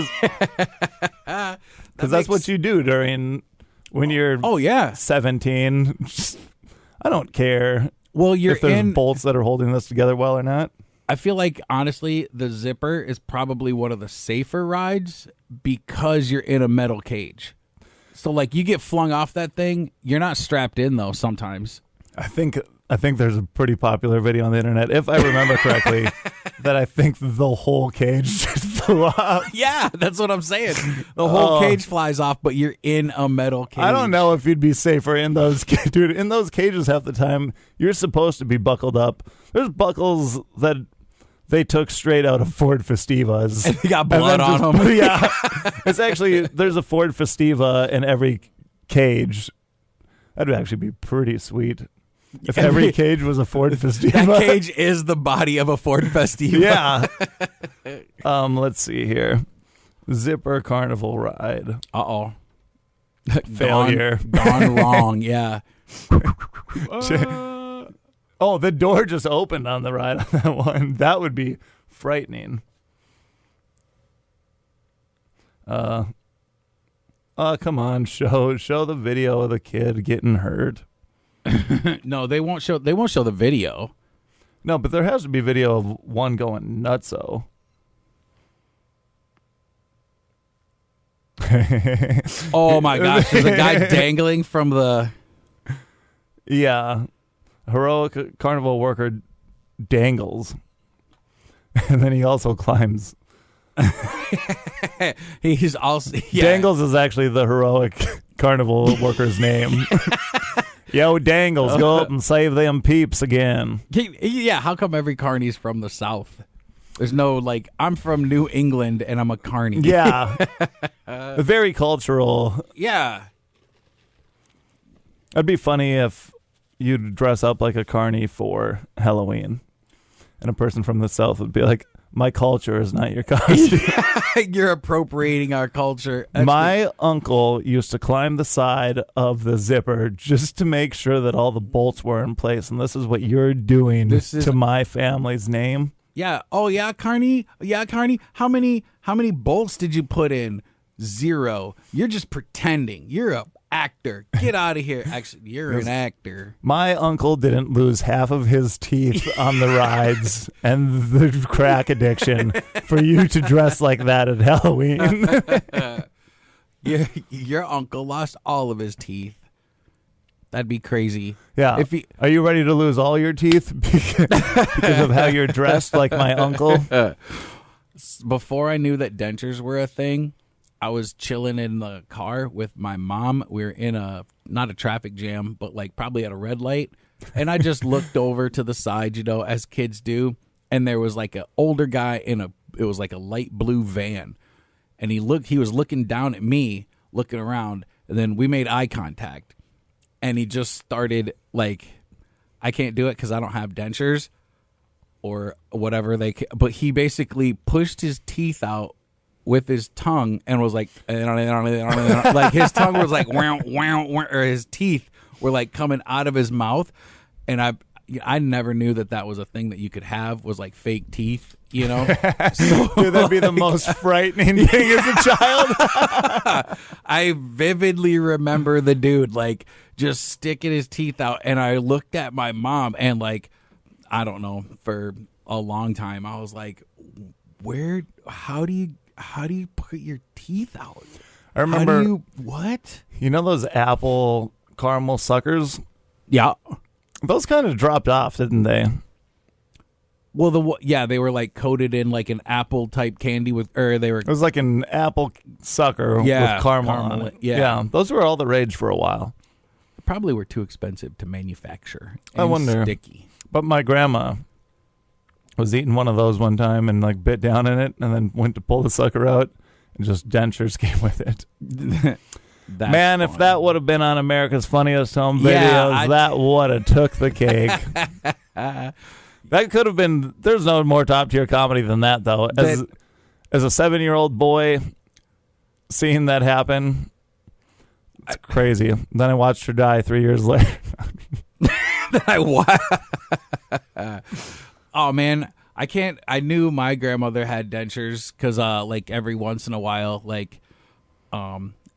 S2: Because that's what you do when you're 17. I don't care
S1: if
S2: there's bolts that are holding this together well or not.
S1: I feel like, honestly, the zipper is probably one of the safer rides because you're in a metal cage. So, like, you get flung off that thing, you're not strapped in, though, sometimes.
S2: I think there's a pretty popular video on the internet, if I remember correctly, that I think the whole cage just flew off.
S1: Yeah, that's what I'm saying. The whole cage flies off, but you're in a metal cage.
S2: I don't know if you'd be safer in those dude. In those cages half the time, you're supposed to be buckled up. There's buckles that they took straight out of Ford Festivas.
S1: And they got blood on them.
S2: Yeah. It's actually, there's a Ford Festiva in every cage. That would actually be pretty sweet. If every cage was a Ford Festiva.
S1: That cage is the body of a Ford Festiva.
S2: Yeah. Let's see here. Zipper carnival ride.
S1: Uh-oh.
S2: Failure.
S1: Gone wrong, yeah.
S2: Oh, the door just opened on the ride on that one. That would be frightening. Come on, show the video of the kid getting hurt.
S1: No, they won't show the video.
S2: No, but there has to be video of one going nutso.
S1: Oh my gosh, there's a guy dangling from the...
S2: Yeah. Heroic carnival worker dangles. And then he also climbs.
S1: He's also... Yeah.
S2: Dangles is actually the heroic carnival worker's name. Yo, Dangles, go up and save them peeps again.
S1: Yeah, how come every carny's from the South? There's no, like, I'm from New England and I'm a carny.
S2: Yeah. Very cultural.
S1: Yeah.
S2: It'd be funny if you'd dress up like a carny for Halloween. And a person from the South would be like, my culture is not your costume.
S1: You're appropriating our culture.
S2: My uncle used to climb the side of the zipper just to make sure that all the bolts were in place. And this is what you're doing to my family's name.
S1: Yeah. Oh, yeah, carny. Yeah, carny. How many bolts did you put in? 0. You're just pretending. You're a actor. Get out of here. Actually, you're an actor.
S2: My uncle didn't lose half of his teeth on the rides and the crack addiction for you to dress like that at Halloween.
S1: Your uncle lost all of his teeth. That'd be crazy.
S2: Yeah. Are you ready to lose all your teeth because of how you're dressed like my uncle?
S1: Before I knew that dentures were a thing, I was chilling in the car with my mom. We were in not a traffic jam, but like probably at a red light. And I just looked over to the side, as kids do. And there was like an older guy it was like a light blue van. And he was looking down at me, looking around. And then we made eye contact. And he just started like, I can't do it because I don't have dentures or whatever but he basically pushed his teeth out with his tongue and was like, like his tongue was like, wow, wow, or his teeth were like coming out of his mouth. And I never knew that was a thing that you could have, was like fake teeth, you know? So,
S2: Dude, that'd be the most frightening thing as a child.
S1: I vividly remember the dude like just sticking his teeth out, and I looked at my mom and like, I don't know, for a long time I was like, how do you put your teeth out?
S2: I remember
S1: what?
S2: You know those apple caramel suckers?
S1: Yeah.
S2: Those kind of dropped off, didn't they?
S1: Well, they were like coated in like an apple type candy
S2: It was like an apple sucker with caramel on it. Yeah, those were all the rage for a while.
S1: Probably were too expensive to manufacture. And
S2: I wonder.
S1: Sticky. But
S2: my grandma was eating one of those one time and like bit down in it, and then went to pull the sucker out, and just dentures came with it. Man, if that would have been on America's Funniest Home Videos, that would have took the cake. That could have been. There's no more top tier comedy than that, though. As a 7-year-old boy, seeing that happen, it's crazy. Then I watched her die 3 years later.
S1: Oh man, I can't. I knew my grandmother had dentures because, like, every once in a while, like,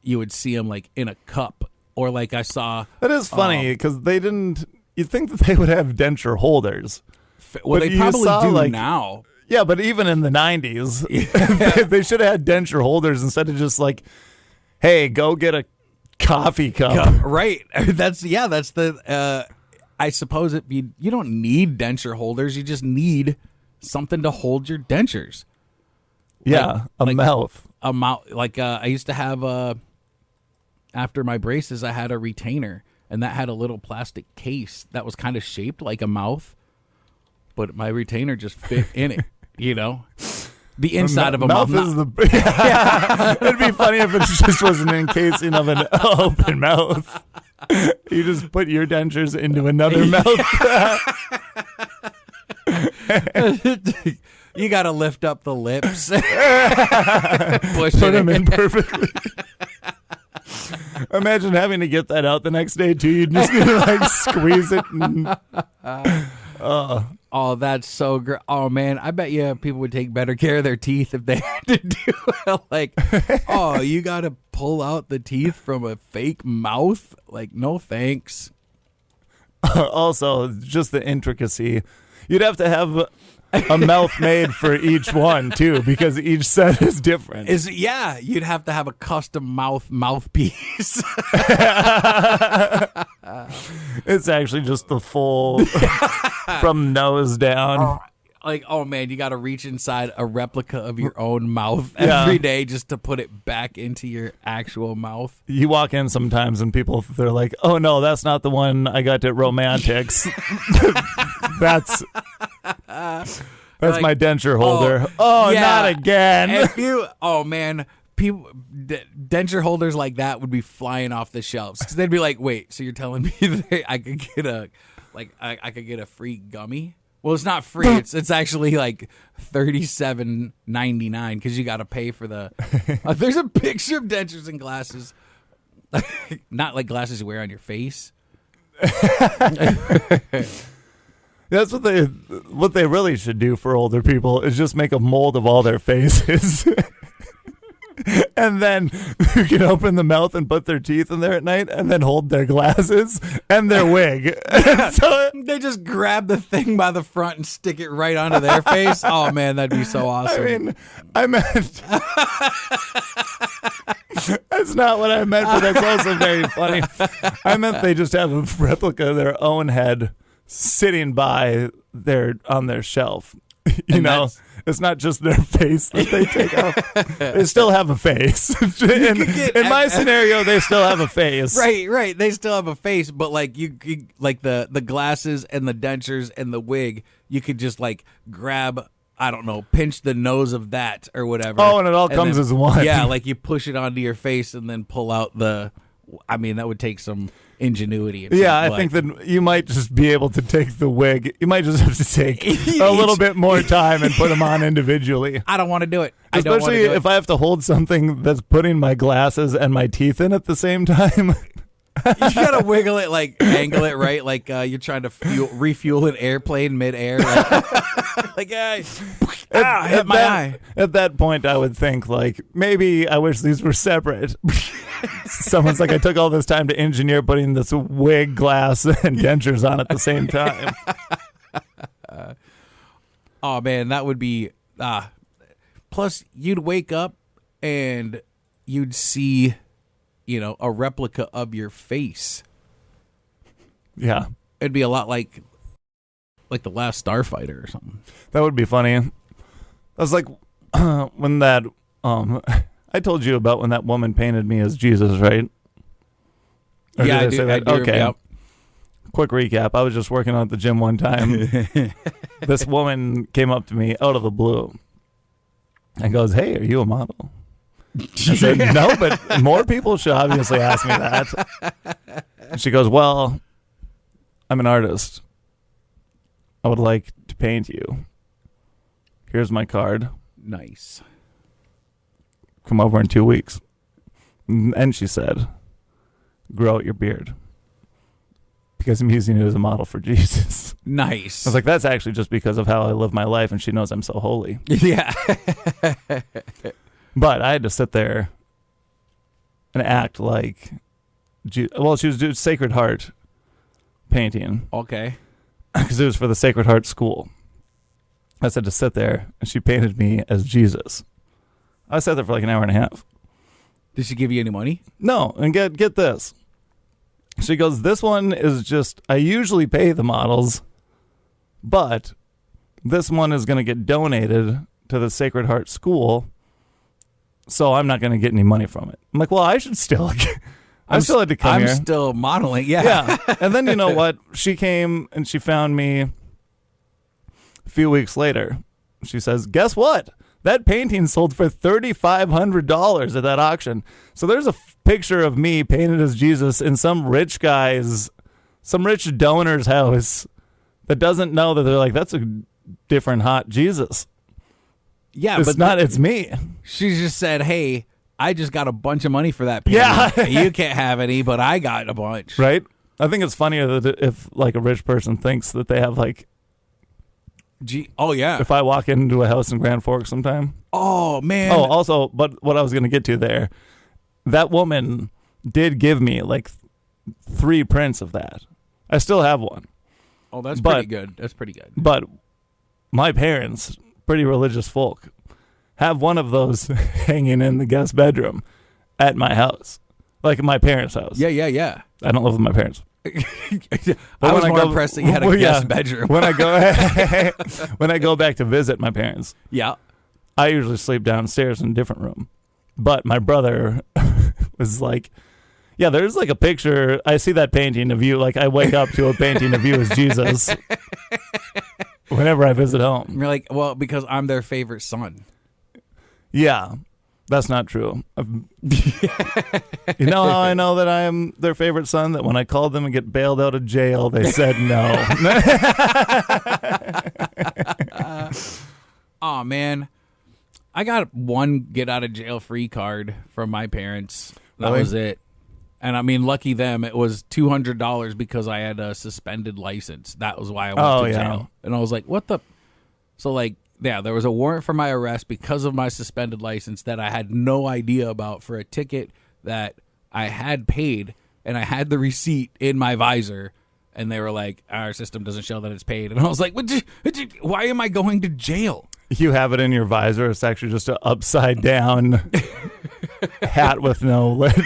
S1: you would see them like in a cup, or like I saw.
S2: That is funny because they didn't. You'd think that they would have denture holders.
S1: Well, they probably do now.
S2: Yeah, but even in the 90s, they should have had denture holders instead of just like, hey, go get a coffee cup.
S1: Right. That's the. I suppose you don't need denture holders. You just need something to hold your dentures.
S2: Yeah, mouth.
S1: A mouth. Like I used to have after my braces, I had a retainer, and that had a little plastic case that was kind of shaped like a mouth, but my retainer just fit in it. You know, the inside of a mouth.
S2: Is it'd be funny if it just was an encasing of an open mouth. You just put your dentures into another mouth.
S1: You got to lift up the lips.
S2: Put them in perfectly. Imagine having to get that out the next day, too. You just need to, like, squeeze it.
S1: Oh, that's so great. Oh, man, I bet you people would take better care of their teeth if they had to do it. Like, oh, you got to pull out the teeth from a fake mouth? Like, no thanks.
S2: Also, just the intricacy. You'd have to have a mouth made for each one, too, because each set is different.
S1: You'd have to have a custom mouthpiece.
S2: It's actually just the full from nose down.
S1: Like, oh man, you got to reach inside a replica of your own mouth every day just to put it back into your actual mouth.
S2: You walk in sometimes and they're like, oh no, that's not the one I got at Romantics. That's like, my denture holder. Not again.
S1: Oh man, people denture holders like that would be flying off the shelves because they'd be like, wait, so you're telling me that I could get I could get a free gummy? Well, it's not free. It's actually like $37.99 because you got to pay for the. There's a picture of dentures and glasses, not like glasses you wear on your face.
S2: That's what they really should do for older people is just make a mold of all their faces. And then you can open the mouth and put their teeth in there at night and then hold their glasses and their wig.
S1: So they just grab the thing by the front and stick it right onto their face. Oh, man, that'd be so awesome.
S2: I meant... That's not what I meant, but that's also very funny. I meant they just have a replica of their own head sitting on their shelf. You know, it's not just their face that they take off. They still have a face. In my scenario, they still have a face.
S1: Right. They still have a face, but like you like the glasses and the dentures and the wig, you could just like grab, I don't know, pinch the nose of that or whatever.
S2: Oh, and it all comes as one.
S1: Yeah, like you push it onto your face and then pull out that would take some ingenuity.
S2: I think that you might just be able to take the wig. You might just have to take a little bit more time and put them on individually.
S1: I don't want to do it.
S2: Especially if I have to hold something that's putting my glasses and my teeth in at the same time.
S1: You gotta wiggle it, like angle it right, like you're trying to refuel an airplane midair. Like, hit my eye.
S2: At that point, I would think, like, maybe I wish these were separate. Someone's like, I took all this time to engineer putting this wig, glass, and dentures on at the same time.
S1: Oh, man, that would be... Plus, you'd wake up and you'd see, a replica of your face.
S2: Yeah.
S1: It'd be a lot like The Last Starfighter or something.
S2: That would be funny. I was like, when that... I told you about when that woman painted me as Jesus, right? Or
S1: Yeah,
S2: did I say that? Okay.
S1: Yep.
S2: Quick recap. I was just working out at the gym one time. This woman came up to me out of the blue and goes, "Hey, are you a model?" I said, "No, but more people should obviously ask me that." And she goes, "Well, I'm an artist. I would like to paint you. Here's my card.
S1: Nice.
S2: Come over in 2 weeks." And she said, "Grow out your beard, because I'm using you as a model for Jesus."
S1: Nice.
S2: I was like, that's actually just because of how I live my life, and she knows I'm so holy.
S1: Yeah.
S2: But I had to sit there and act like, she was doing Sacred Heart painting.
S1: Okay.
S2: Because it was for the Sacred Heart school. I said to sit there, and she painted me as Jesus. I sat there for like an hour and a half.
S1: Did she give you any money?
S2: No, and get this. She goes, "This one is just, I usually pay the models, but this one is going to get donated to the Sacred Heart School, so I'm not going to get any money from it." I'm like, well, I should still, I still had to come here.
S1: I'm still modeling, yeah.
S2: Yeah. And then you know what? She came and she found me a few weeks later. She says, "Guess what? That painting sold for $3,500 at that auction." So there's a picture of me painted as Jesus in some rich donor's house that doesn't know that they're like, that's a different hot Jesus.
S1: Yeah,
S2: it's me.
S1: She just said, "Hey, I just got a bunch of money for that painting.
S2: Yeah.
S1: You can't have any, but I got a bunch."
S2: Right? I think it's funnier that if like a rich person thinks that they have like,
S1: oh, yeah.
S2: if I walk into a house in Grand Forks sometime.
S1: Oh, man.
S2: Oh, also, but what I was going to get to there, that woman did give me like 3 prints of that. I still have one.
S1: Oh, that's pretty good. That's pretty good.
S2: But my parents, pretty religious folk, have one of those hanging in the guest bedroom at my house. Like my parents' house.
S1: Yeah.
S2: I don't live with my parents.
S1: I was more impressed that you had a guest bedroom.
S2: When I go back to visit my parents,
S1: yeah,
S2: I usually sleep downstairs in a different room. But my brother was like, "Yeah, there's like a picture. I see that painting of you. Like I wake up to a painting of you as Jesus whenever I visit home."
S1: You're like, "Well, because I'm their favorite son."
S2: Yeah, that's not true. You know how I know that I am their favorite son? That when I called them and get bailed out of jail, they said no.
S1: Oh, man. I got one get out of jail free card from my parents. That
S2: Really?
S1: was it. And I mean, lucky them, it was $200 because I had a suspended license. That was why I went to jail. And I was like, what the? So, like, yeah, there was a warrant for my arrest because of my suspended license that I had no idea about for a ticket that I had paid, and I had the receipt in my visor, and they were like, "Our system doesn't show that it's paid." And I was like, why am I going to jail?
S2: You have it in your visor. It's actually just an upside down hat with no lid.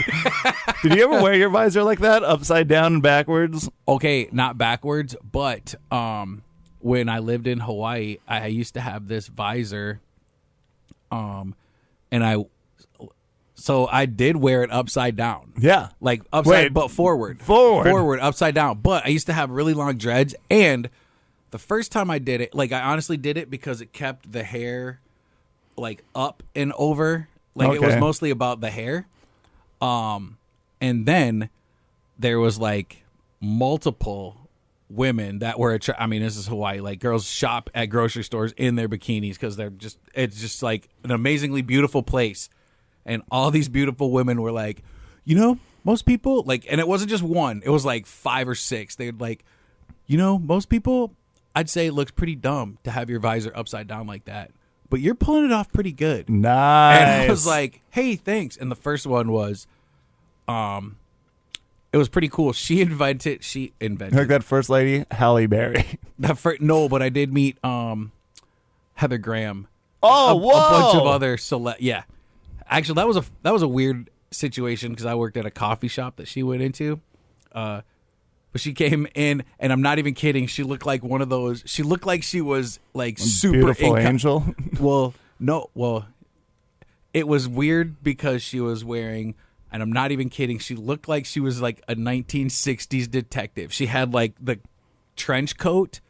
S2: Did you ever wear your visor like that, upside down and backwards?
S1: Okay, not backwards, but when I lived in Hawaii, I used to have this visor, and I did wear it upside down.
S2: Yeah.
S1: Like upside, but forward. Forward, upside down. But I used to have really long dreads, and the first time I did it, like I honestly did it because it kept the hair like up and over. Like it was mostly about the hair. And then there was like multiple women that were I mean, this is Hawaii. Like girls shop at grocery stores in their bikinis because it's just like an amazingly beautiful place. And all these beautiful women were like, most people like, and it wasn't just one, it was like 5 or 6. They'd like, you know, most people, I'd say it looks pretty dumb to have your visor upside down like that, but you're pulling it off pretty good.
S2: Nice.
S1: And I was like, hey, thanks. And the first one was, it was pretty cool. She invented
S2: Like that first lady, Halle Berry.
S1: no, but I did meet Heather Graham.
S2: Oh,
S1: a bunch of other yeah. Actually, that was a weird situation because I worked at a coffee shop that she went into. But she came in, and I'm not even kidding. She looked like one of those. She looked like she was like super
S2: beautiful angel.
S1: Well, no, well, it was weird because she was wearing, and I'm not even kidding, she looked like she was like a 1960s detective. She had like the trench coat,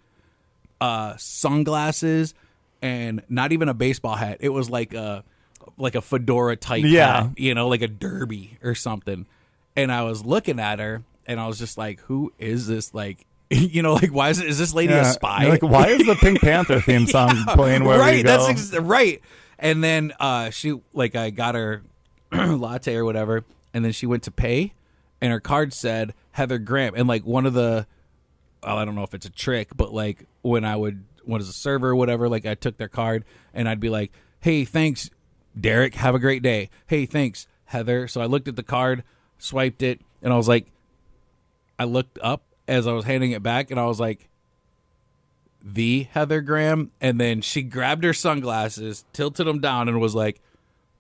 S1: sunglasses, and not even a baseball hat. It was like a fedora type hat, you know, like a derby or something. And I was looking at her, and I was just like, who is this? Like, you know, like, why is this lady a spy?
S2: Like, why is the Pink Panther theme song playing where we go?
S1: That's right. And then she, like, I got her latte or whatever, and then she went to pay, and her card said Heather Graham. And like one of the, I don't know if it's a trick, but like when as a server or whatever, like I took their card and I'd be like, hey, thanks, Derek, have a great day. Hey, thanks, Heather. So I looked at the card, swiped it, and I was like, I looked up as I was handing it back, and I was like, the Heather Graham. And then she grabbed her sunglasses, tilted them down, and was like,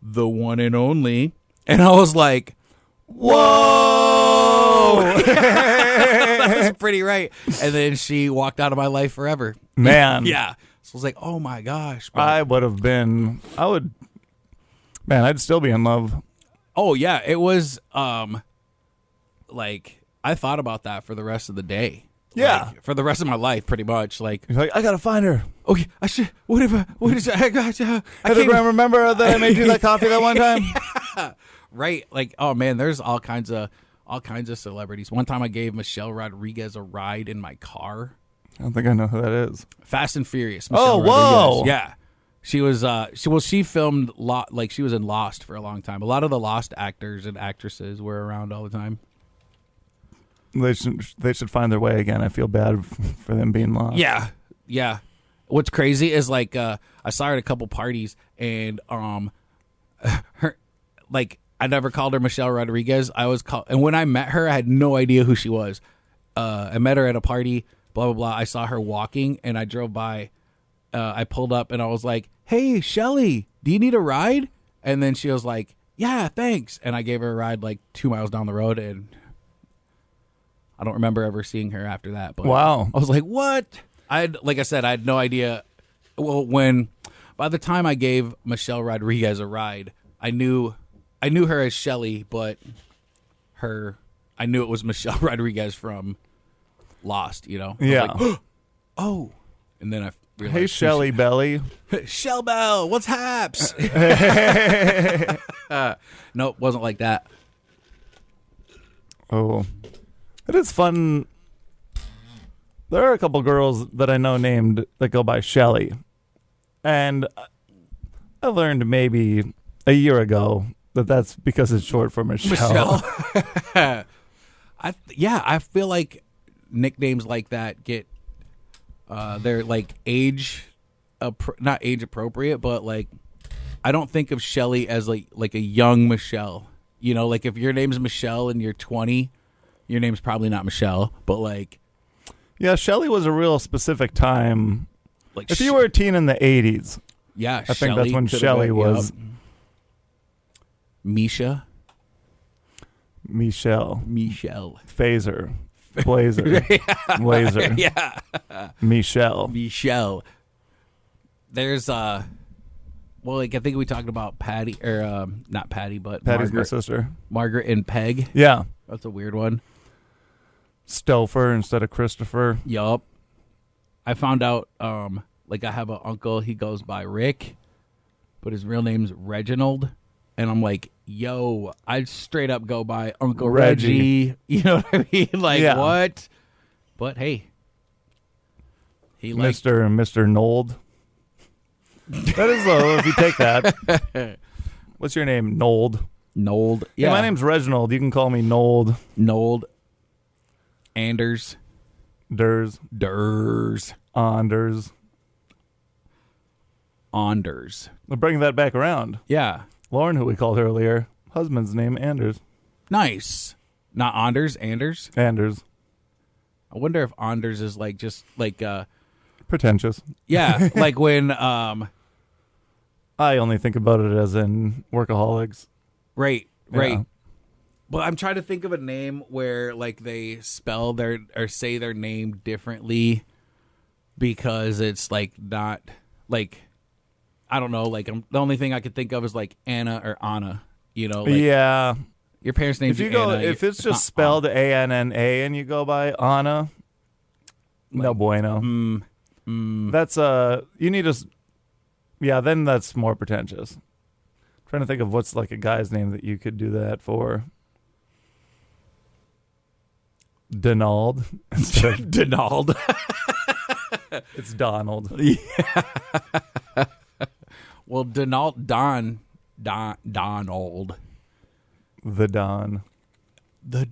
S1: the one and only. And I was like, whoa. That was pretty right. And then she walked out of my life forever.
S2: Man.
S1: Yeah. So I was like, oh my gosh. But
S2: I'd still be in love.
S1: Oh yeah. It was like I thought about that for the rest of the day.
S2: Yeah.
S1: Like, for the rest of my life, pretty much. Like,
S2: You're like, I gotta find her.
S1: okay, I should. What is it? I
S2: Heather Graham, remember that I made you that coffee that one time?
S1: Yeah. Right. Like, oh man, there's all kinds of celebrities. One time I gave Michelle Rodriguez a ride in my car.
S2: I don't think I know who that is.
S1: Fast and Furious.
S2: Oh,
S1: Michelle
S2: whoa.
S1: Rodriguez. Yeah. She was she filmed like she was in Lost for a long time. A lot of the Lost actors and actresses were around all the time.
S2: They should find their way again. I feel bad for them being lost.
S1: Yeah. Yeah. What's crazy is like I saw her at a couple parties, and her, like, I never called her Michelle Rodriguez. I was and when I met her, I had no idea who she was. I met her at a party, blah blah blah. I saw her walking, and I drove by. I pulled up, and I was like, "Hey, Shelly, do you need a ride?" And then she was like, "Yeah, thanks." And I gave her a ride like 2 miles down the road, and I don't remember ever seeing her after that. But
S2: wow,
S1: I was like, "What?" Like I said, I had no idea. Well, by the time I gave Michelle Rodriguez a ride, I knew her as Shelly, but I knew it was Michelle Rodriguez from Lost, you know?
S2: Yeah.
S1: Like, oh. And then I realized.
S2: Hey, Shelly Belly.
S1: Shell Bell, what's haps? Nope, wasn't like that.
S2: Oh. It is fun. There are a couple girls that I know named that go by Shelly. And I learned maybe a year ago that that's because it's short for Michelle.
S1: I feel like nicknames like that get they're like not age appropriate, but like I don't think of Shelly as like a young Michelle. You know, like if your name's Michelle and you're 20, your name's probably not Michelle, but like
S2: yeah, Shelly was a real specific time.
S1: Like
S2: if you were a teen in the 80s,
S1: yeah,
S2: I think that's when Shelly was.
S1: Yep. Michelle,
S2: Phaser, Blazer, Laser,
S1: yeah,
S2: Michelle.
S1: There's well, like I think we talked about Patty or not Patty, but
S2: Patty's
S1: Margaret,
S2: my sister.
S1: Margaret and Peg.
S2: Yeah,
S1: that's a weird one.
S2: Stouffer instead of Christopher.
S1: Yup. I found out like I have an uncle, he goes by Rick, but his real name's Reginald. And I'm like, yo, I'd straight up go by Uncle Reggie. You know what I mean? Like, yeah. What? But hey. He
S2: Mr. Nold. That is low if you take that. What's your name? Nold.
S1: Nold.
S2: Yeah.
S1: Yeah.
S2: My name's Reginald. You can call me Nold.
S1: Nold. Anders.
S2: Durs.
S1: Anders.
S2: We're bringing that back around.
S1: Yeah.
S2: Lauren, who we called earlier, husband's name Anders.
S1: Nice. Not Anders. Anders.
S2: Anders.
S1: I wonder if Anders is like just like
S2: Pretentious.
S1: yeah, like when
S2: I only think about it as in workaholics.
S1: right.
S2: Yeah.
S1: Well, I'm trying to think of a name where like they spell their or say their name differently because it's like not like I don't know, like the only thing I could think of is like Anna or Anna, you know, like
S2: Yeah.
S1: your parents' names
S2: If you go,
S1: Anna,
S2: if it's
S1: not
S2: just spelled Anna and you go by Anna, no bueno. That's you need to. Yeah, then that's more pretentious. Trying to think of what's like a guy's name that you could do that for. Donald.
S1: Donald.
S2: It's Donald.
S1: Well, Donald.
S2: The Don.
S1: The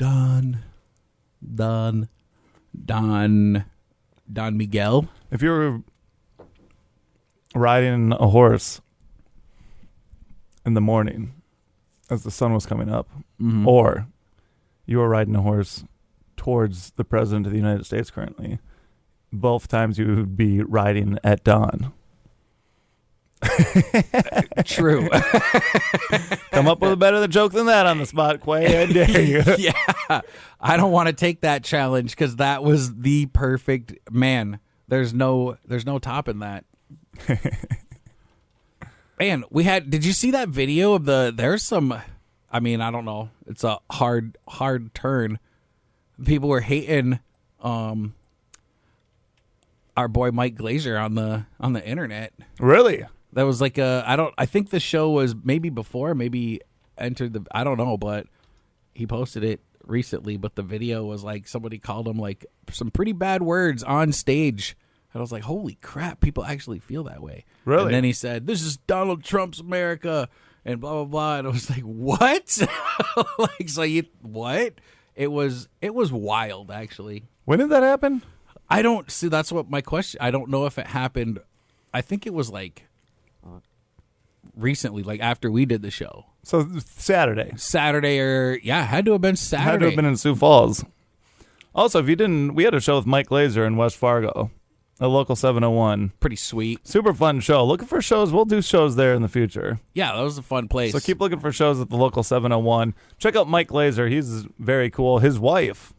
S1: Don Miguel.
S2: If you were riding a horse in the morning as the sun was coming up, or you were riding a horse towards the President of the United States currently, both times you would be riding at dawn.
S1: True.
S2: Come up with a better joke than that on the spot, Quay. I dare you.
S1: Yeah. I don't want to take that challenge because that was the perfect man. There's no topping that. Man, did you see that video of there's some, I mean, I don't know. It's a hard turn. People were hating our boy Mike Glazer on the internet.
S2: Really?
S1: That was like I think the show was maybe before, maybe entered I don't know, but he posted it recently, but the video was like somebody called him like some pretty bad words on stage. And I was like, holy crap, people actually feel that way.
S2: Really?
S1: And then he said, this is Donald Trump's America and blah, blah, blah. And I was like, what? Like, so what? It was wild, actually.
S2: When did that happen?
S1: I don't see. That's what my question. I don't know if it happened. I think it was like recently, like after we did the show.
S2: So Saturday.
S1: It had to have been Saturday.
S2: Had to have been in Sioux Falls. Also, if you didn't, we had a show with Mike Glazer in West Fargo, a local 701.
S1: Pretty sweet.
S2: Super fun show. Looking for shows. We'll do shows there in the future.
S1: Yeah, that was a fun place.
S2: So keep looking for shows at the local 701. Check out Mike Glazer. He's very cool. His wife,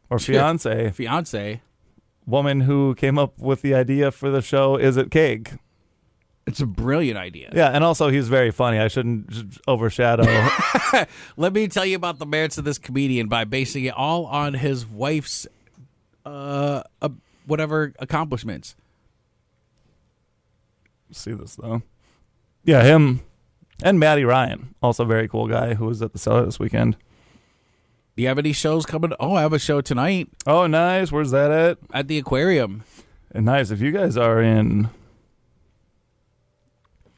S2: or fiance, woman who came up with the idea for the show, Is It Cake?
S1: It's a brilliant idea.
S2: Yeah, and also he's very funny. I shouldn't overshadow.
S1: Let me tell you about the merits of this comedian by basing it all on his wife's whatever accomplishments.
S2: See this, though. Yeah, him and Matty Ryan, also a very cool guy who was at the Cellar this weekend.
S1: Do you have any shows coming? Oh, I have a show tonight.
S2: Oh, nice. Where's that at?
S1: At the aquarium.
S2: And nice. If you guys are in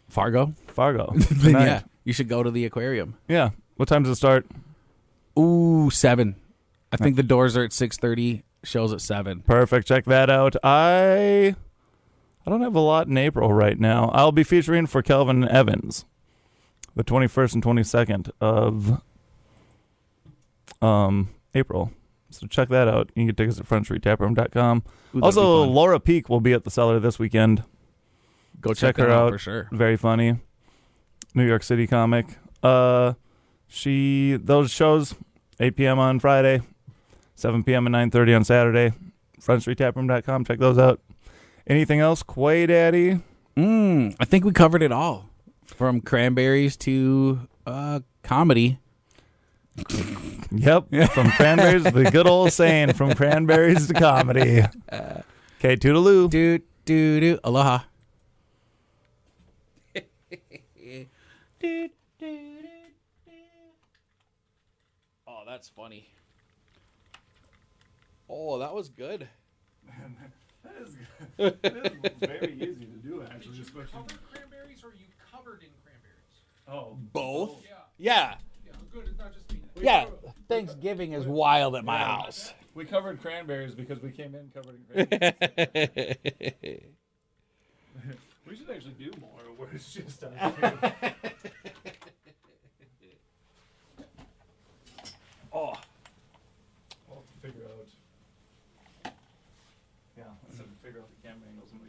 S1: Fargo,
S2: then
S1: yeah, you should go to the aquarium.
S2: Yeah. What time does it start?
S1: Ooh, 7. I think the doors are at 6:30. Shows at 7.
S2: Perfect. Check that out. I don't have a lot in April right now. I'll be featuring for Kelvin Evans the 21st and 22nd of April. So check that out. You can get tickets at frontstreettaproom.com. Also, Laura Peak will be at the Cellar this weekend.
S1: Go check her out for sure.
S2: Very funny. New York City comic. Those shows 8 p.m. on Friday, 7 p.m. and 9:30 on Saturday. frontstreettaproom.com. Check those out. Anything else, Quay Daddy?
S1: I think we covered it all, from cranberries to comedy.
S2: Yep, from cranberries, the good old saying, from cranberries to comedy. Okay, toodaloo.
S1: Do. Aloha. Oh, that's funny. Oh, that was good.
S2: That is good. That is very easy to do, actually.
S5: Did you cover cranberries or are you covered in cranberries?
S2: Oh,
S1: Both?
S5: Yeah.
S1: Yeah.
S5: good. It's not just me.
S1: Yeah, Thanksgiving is wild at my house.
S5: We covered cranberries because we came in covered in cranberries. We should actually do more where it's just us. Oh. We'll have to figure out. Yeah, let's have to figure out the camera angles and